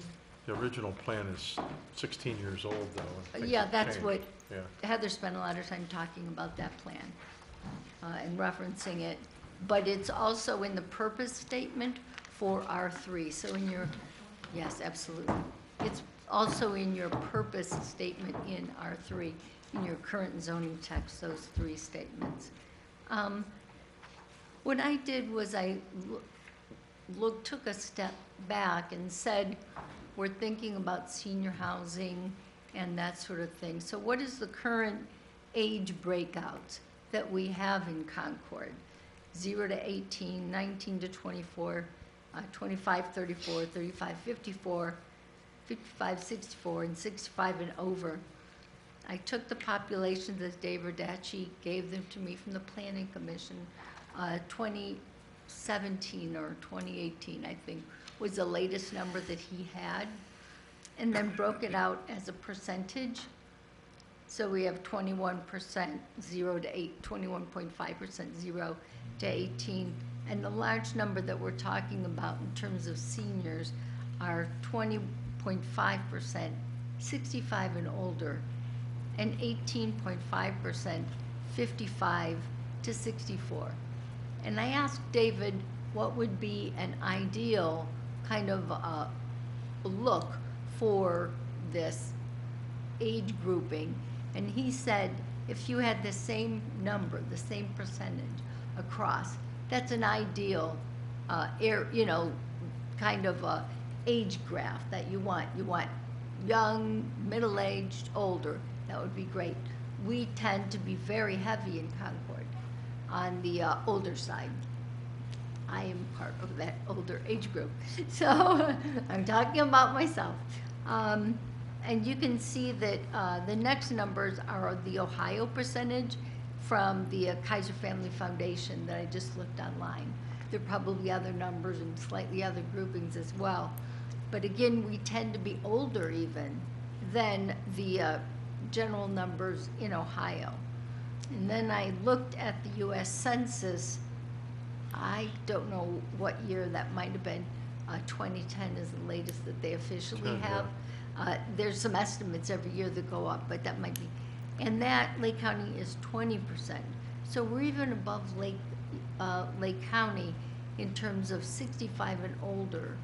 The original plan is 16 years old, though. and things Yeah, have that's changed. what Yeah. Heather spent a lot of time talking about that plan and referencing it. But it's also in the purpose statement for R3. So in your, yes, absolutely. It's also in your purpose statement in R3, in your current zoning text, those three statements. What I did was I took a step back and said, we're thinking about senior housing and that sort of thing. So what is the current age breakout that we have in Concord? 0 to 18, 19 to 24, 25, 34, 35, 54, 55, 64, and 65 and over. I took the populations as Dave Radacci gave them to me from the Planning Commission, 2017 or 2018, I think, was the latest number that he had, and then broke it out as a percentage. So we have 21% 0 to 8, 21.5% 0 to 18, and the large number that we're talking about in terms of seniors are 20.5% 65 and older, and 18.5% 55 to 64. And I asked David what would be an ideal kind of look for this age grouping, and he said if you had the same number, the same percentage across, that's an ideal kind of age graph that you want. You want young, middle-aged, older. That would be great. We tend to be very heavy in Concord on the older side. I am part of that older age group. So I'm talking about myself. And you can see that the next numbers are the Ohio percentage from the Kaiser Family Foundation that I just looked online. There are probably other numbers and slightly other groupings as well. But again, we tend to be older even than the general numbers in Ohio. And then I looked at the US Census. I don't know what year that might have been. 2010 is the latest that they officially have. There's some estimates every year that go up, but that might be. And that Lake County is 20%. So we're even above Lake County in terms of 65 and older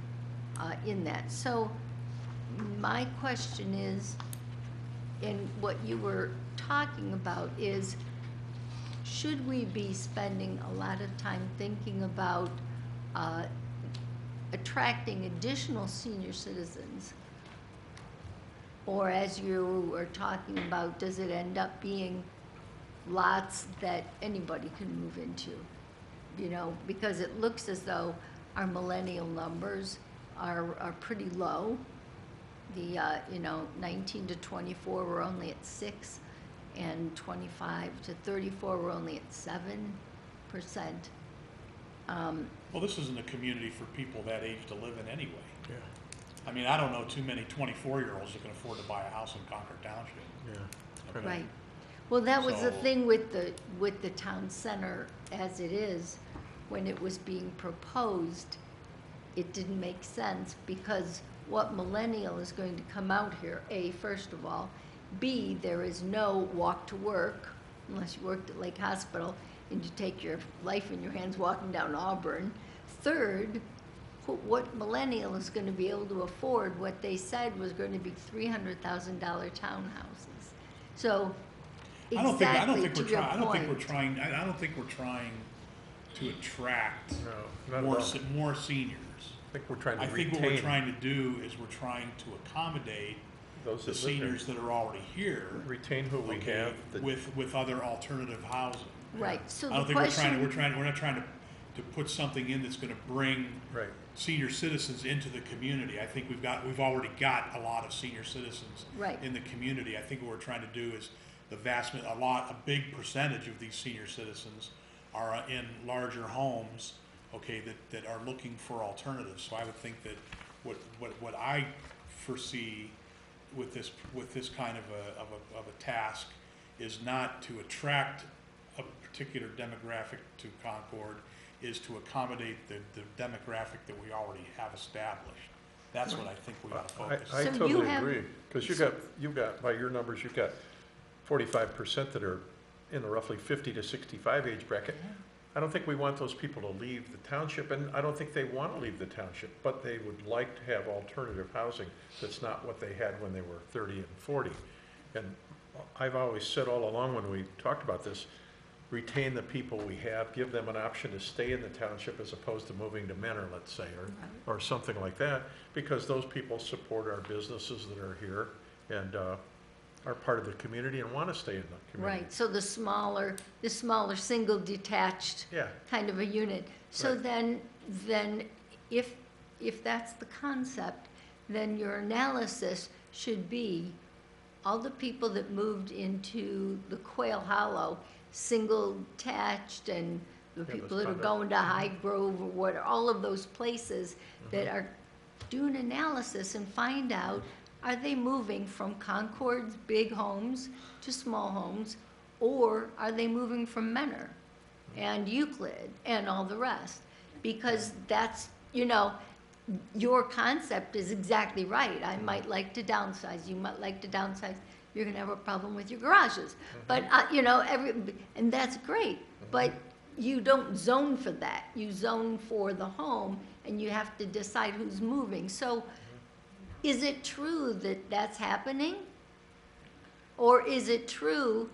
in that. So my question is, and what you were talking about is, should we be spending a lot of time thinking about attracting additional senior citizens? Or as you were talking about, does it end up being lots that anybody can move into? Because it looks as though our millennial numbers are pretty low. The 19 to 24, we're only at 6, and 25 to 34, we're only at 7%. Well, this isn't a community for people that age to live in anyway. Yeah. I mean, I don't know too many 24-year-olds that can afford to buy a house in Concord Township. Yeah. Okay. Right. Well, that was the So- thing with the town center as it is, when it was being proposed. it didn't make sense, because what millennial is going to come out here, A, first of all, B, there is no walk to work, unless you worked at Lake Hospital and you take your life in your hands walking down Auburn. Third, what millennial is going to be able to afford what they said was going to be $300,000 townhouses? So, I don't think exactly to we're your trying, I don't think we're point. trying, I don't think we're trying to attract No, not more, at all. more seniors. I think we're trying to I retain think what we're trying to do is we're trying to accommodate those the that live there. seniors that are already here, Retain who we okay, have. that- with other alternative housing. Right, so I don't the think we're question, not trying to put something in that's gonna bring Right. senior citizens into the community. I think we've already got a lot of senior citizens Right. in the community. I think what we're trying to do is a big percentage of these senior citizens are in larger homes, okay, that are looking for alternatives. So I would think that what I foresee with this kind of a task is not to attract a particular demographic to Concord, is to accommodate the demographic that we already have established. That's what I think we ought to focus on. I So you totally have- agree, because you've got, by your numbers, you've got 45% that are in the roughly 50 to 65 age bracket. I don't think we want those people to leave the township, and I don't think they want to leave the township, but they would like to have alternative housing that's not what they had when they were 30 and 40. And I've always said all along when we talked about this, retain the people we have, give them an option to stay in the township as opposed to moving to Menor, let's say, or something like that, because those people support our businesses that are here and are part of the community and want to stay in the community. right, so the smaller single detached Yeah, kind of a unit. So Right. then if that's the concept, then your analysis should be all the people that moved into the Quail Hollow, single detached, and the Yeah, people those that are condos. going to High Grove or what, all of those places that are, do an analysis and find out, are they moving from Concord's big homes to small homes, or are they moving from Menor and Euclid and all the rest? Because that's, your concept is exactly right. I might like to downsize, you might like to downsize, you're gonna have a problem with your garages. But, and that's great, but you don't zone for that. You zone for the home, and you have to decide who's moving. So, is it true that that's happening? Or is it true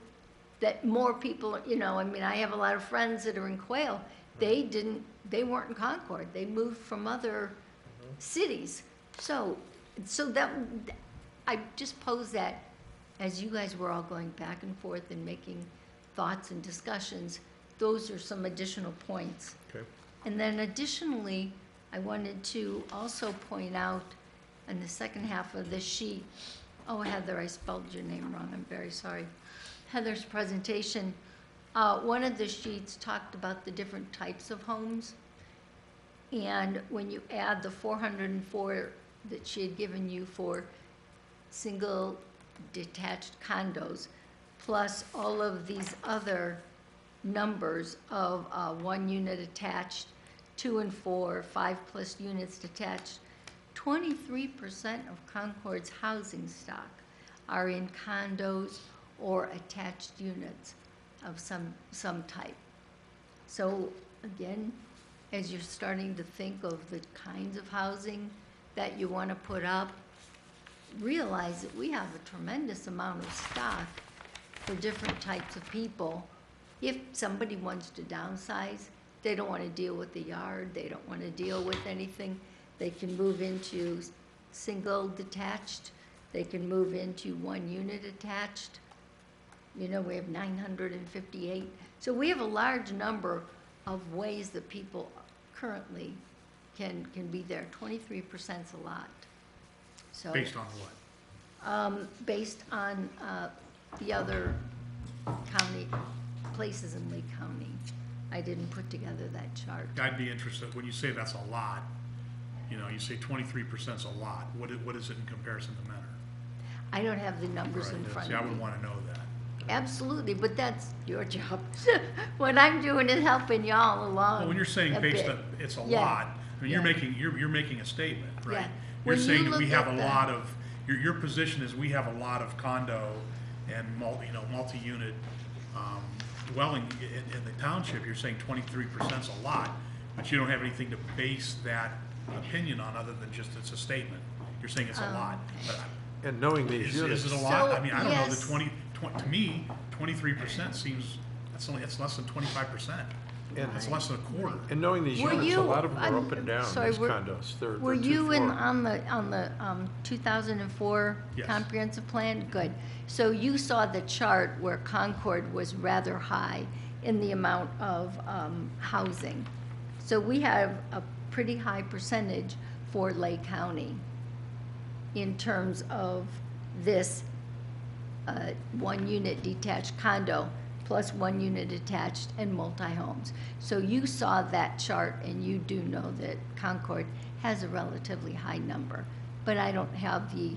that more people, I have a lot of friends that are in Quail. They weren't in Concord. They moved from other cities. So that, I just posed that as you guys were all going back and forth and making thoughts and discussions. Those are some additional points. okay. And then additionally, I wanted to also point out in the second half of the sheet, oh, Heather, I spelled your name wrong, I'm very sorry. Heather's presentation, one of the sheets talked about the different types of homes. And when you add the 404 that she had given you for single detached condos, plus all of these other numbers of 1 unit attached, 2 and 4, 5+ units detached, 23% of Concord's housing stock are in condos or attached units of some type. So again, as you're starting to think of the kinds of housing that you want to put up, realize that we have a tremendous amount of stock for different types of people. If somebody wants to downsize, they don't want to deal with the yard, they don't want to deal with anything, they can move into single detached, they can move into 1 unit attached. We have 958. So we have a large number of ways that people currently can be there. 23%'s a lot. So, Based on what? based on the other county, places in Lake County. I didn't put together that chart. I'd be interested, when you say that's a lot, you say 23%'s a lot, what is it in comparison to Menor? I don't have the numbers in Right. front See, I of would me. wanna know that. Absolutely, but that's your job. What I'm doing is helping y'all along. Well, when you're saying a based bit. on, it's a Yeah. lot, I mean, you're making a statement, right? Yeah. You're When you saying that we look have at a the- lot of, your position is we have a lot of condo and multi-unit, dwelling in the township. You're saying 23% is a lot, but you don't have anything to base that opinion on other than just it's a statement. You're saying it's a lot, but And knowing these units. is it a lot? So, I mean, I don't know, the yes. to me, 23% seems, it's less than 25%. And, It's less than a quarter. and knowing these Were units, a you- lot of them are I'm up and down, sorry, these were- condos. They're Were two you in, floor. on the 2004 Yes. comprehensive plan? Good. So you saw the chart where Concord was rather high in the amount of housing. So we have a pretty high percentage for Lake County in terms of this one-unit detached condo plus one-unit attached and multi-homes. So you saw that chart, and you do know that Concord has a relatively high number. But I don't have the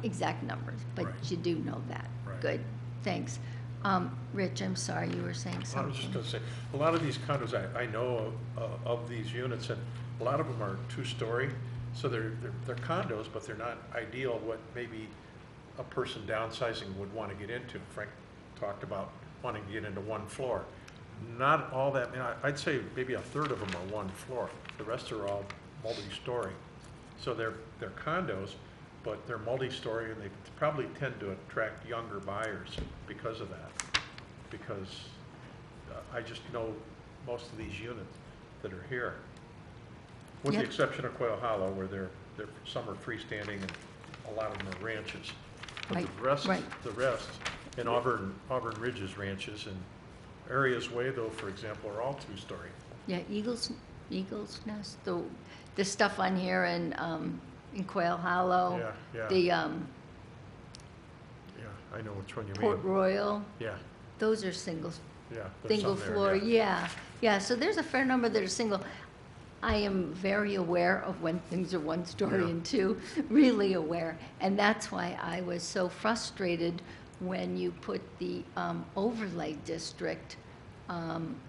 exact numbers, but Right. you do know that. Right. Good, thanks. Rich, I'm sorry, you were saying I was something. just gonna say, a lot of these condos, I know of these units, and a lot of them are two-story, so they're condos, but they're not ideal what maybe a person downsizing would want to get into. Frank talked about wanting to get into one floor. Not all that, I'd say maybe a third of them are one floor. The rest are all multi-story. So they're condos, but they're multi-story, and they probably tend to attract younger buyers because of that. Because I just know most of these units that are here, with the Yep. exception of Quail Hollow, where some are freestanding and a lot of them are ranches. But Right, the rest, right. and Auburn Ridges ranches and Areas Way, though, for example, are all two-story. Yeah, Eagles Nest, the stuff on here in Quail Hollow. Yeah, yeah. The Yeah, I know which one you Port mean. Royal, Yeah, those are single yeah. there's single some there, floor, yeah, so there's a fair number that are single. I am very aware of when things are one story Yeah. and two, really aware. And that's why I was so frustrated when you put the overlay district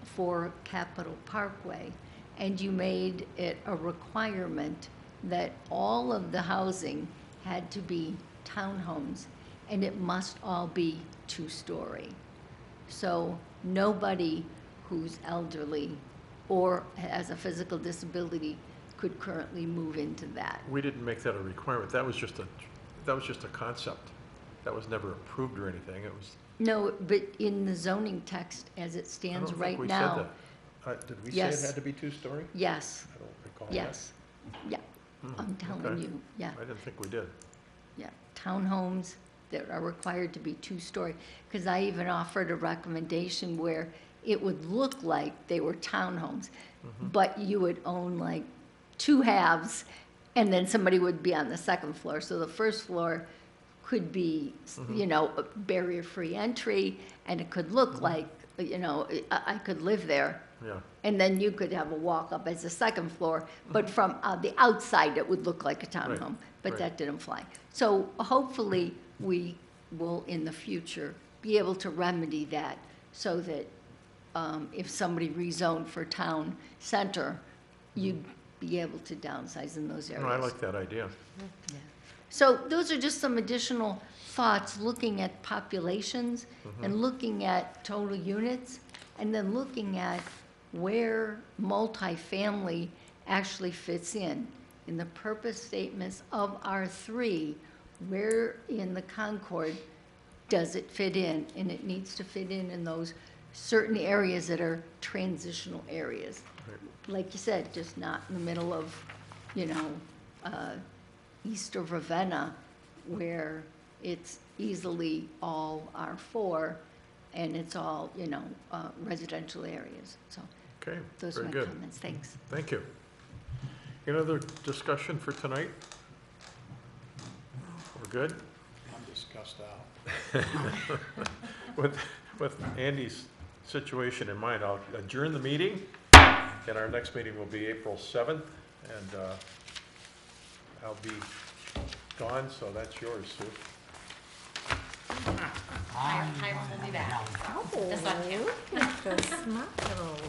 for Capitol Parkway, and you made it a requirement that all of the housing had to be townhomes, and it must all be two-story. So nobody who's elderly or has a physical disability could currently move into that. We didn't make that a requirement. That was just a concept. That was never approved or anything. It was. No, but in the zoning text as it I stands don't right think we now. said that. Did we say it Yes. had to be two-story? Yes, I don't recall that. yes, yeah, I'm telling okay. you, yeah, I didn't think we did. yeah. Townhomes that are required to be two-story, because I even offered a recommendation where it would look like they were townhomes, but you would own like two halves, and then somebody would be on the second floor. So the first floor could be, a barrier-free entry, and it could look like, I could live there. Yeah. And then you could have a walk-up as a second floor, but from the outside, it would look like a townhome, but right. that didn't fly. So hopefully, we will, in the future, be able to remedy that so that if somebody rezoned for town center, you'd be able to downsize in those areas. No, I like that idea. Yeah. So those are just some additional thoughts, looking at populations and looking at total units, and then looking at where multifamily actually fits in the purpose statements of R3, where in the Concord does it fit in? And it needs to fit in those certain areas that are transitional areas. Right. Like you said, just not in the middle of, east of Ravenna, where it's easily all R4, and it's all, residential areas. So Okay, those are very my good. comments. Thanks. Thank you. Any other discussion for tonight? We're good? I'm discussed out. With Andy's situation in mind, I'll adjourn the meeting, and our next meeting will be April 7th, and I'll be gone, so that's yours, Sue. Hiram will be back. Oh, This one, too. look at the smiles.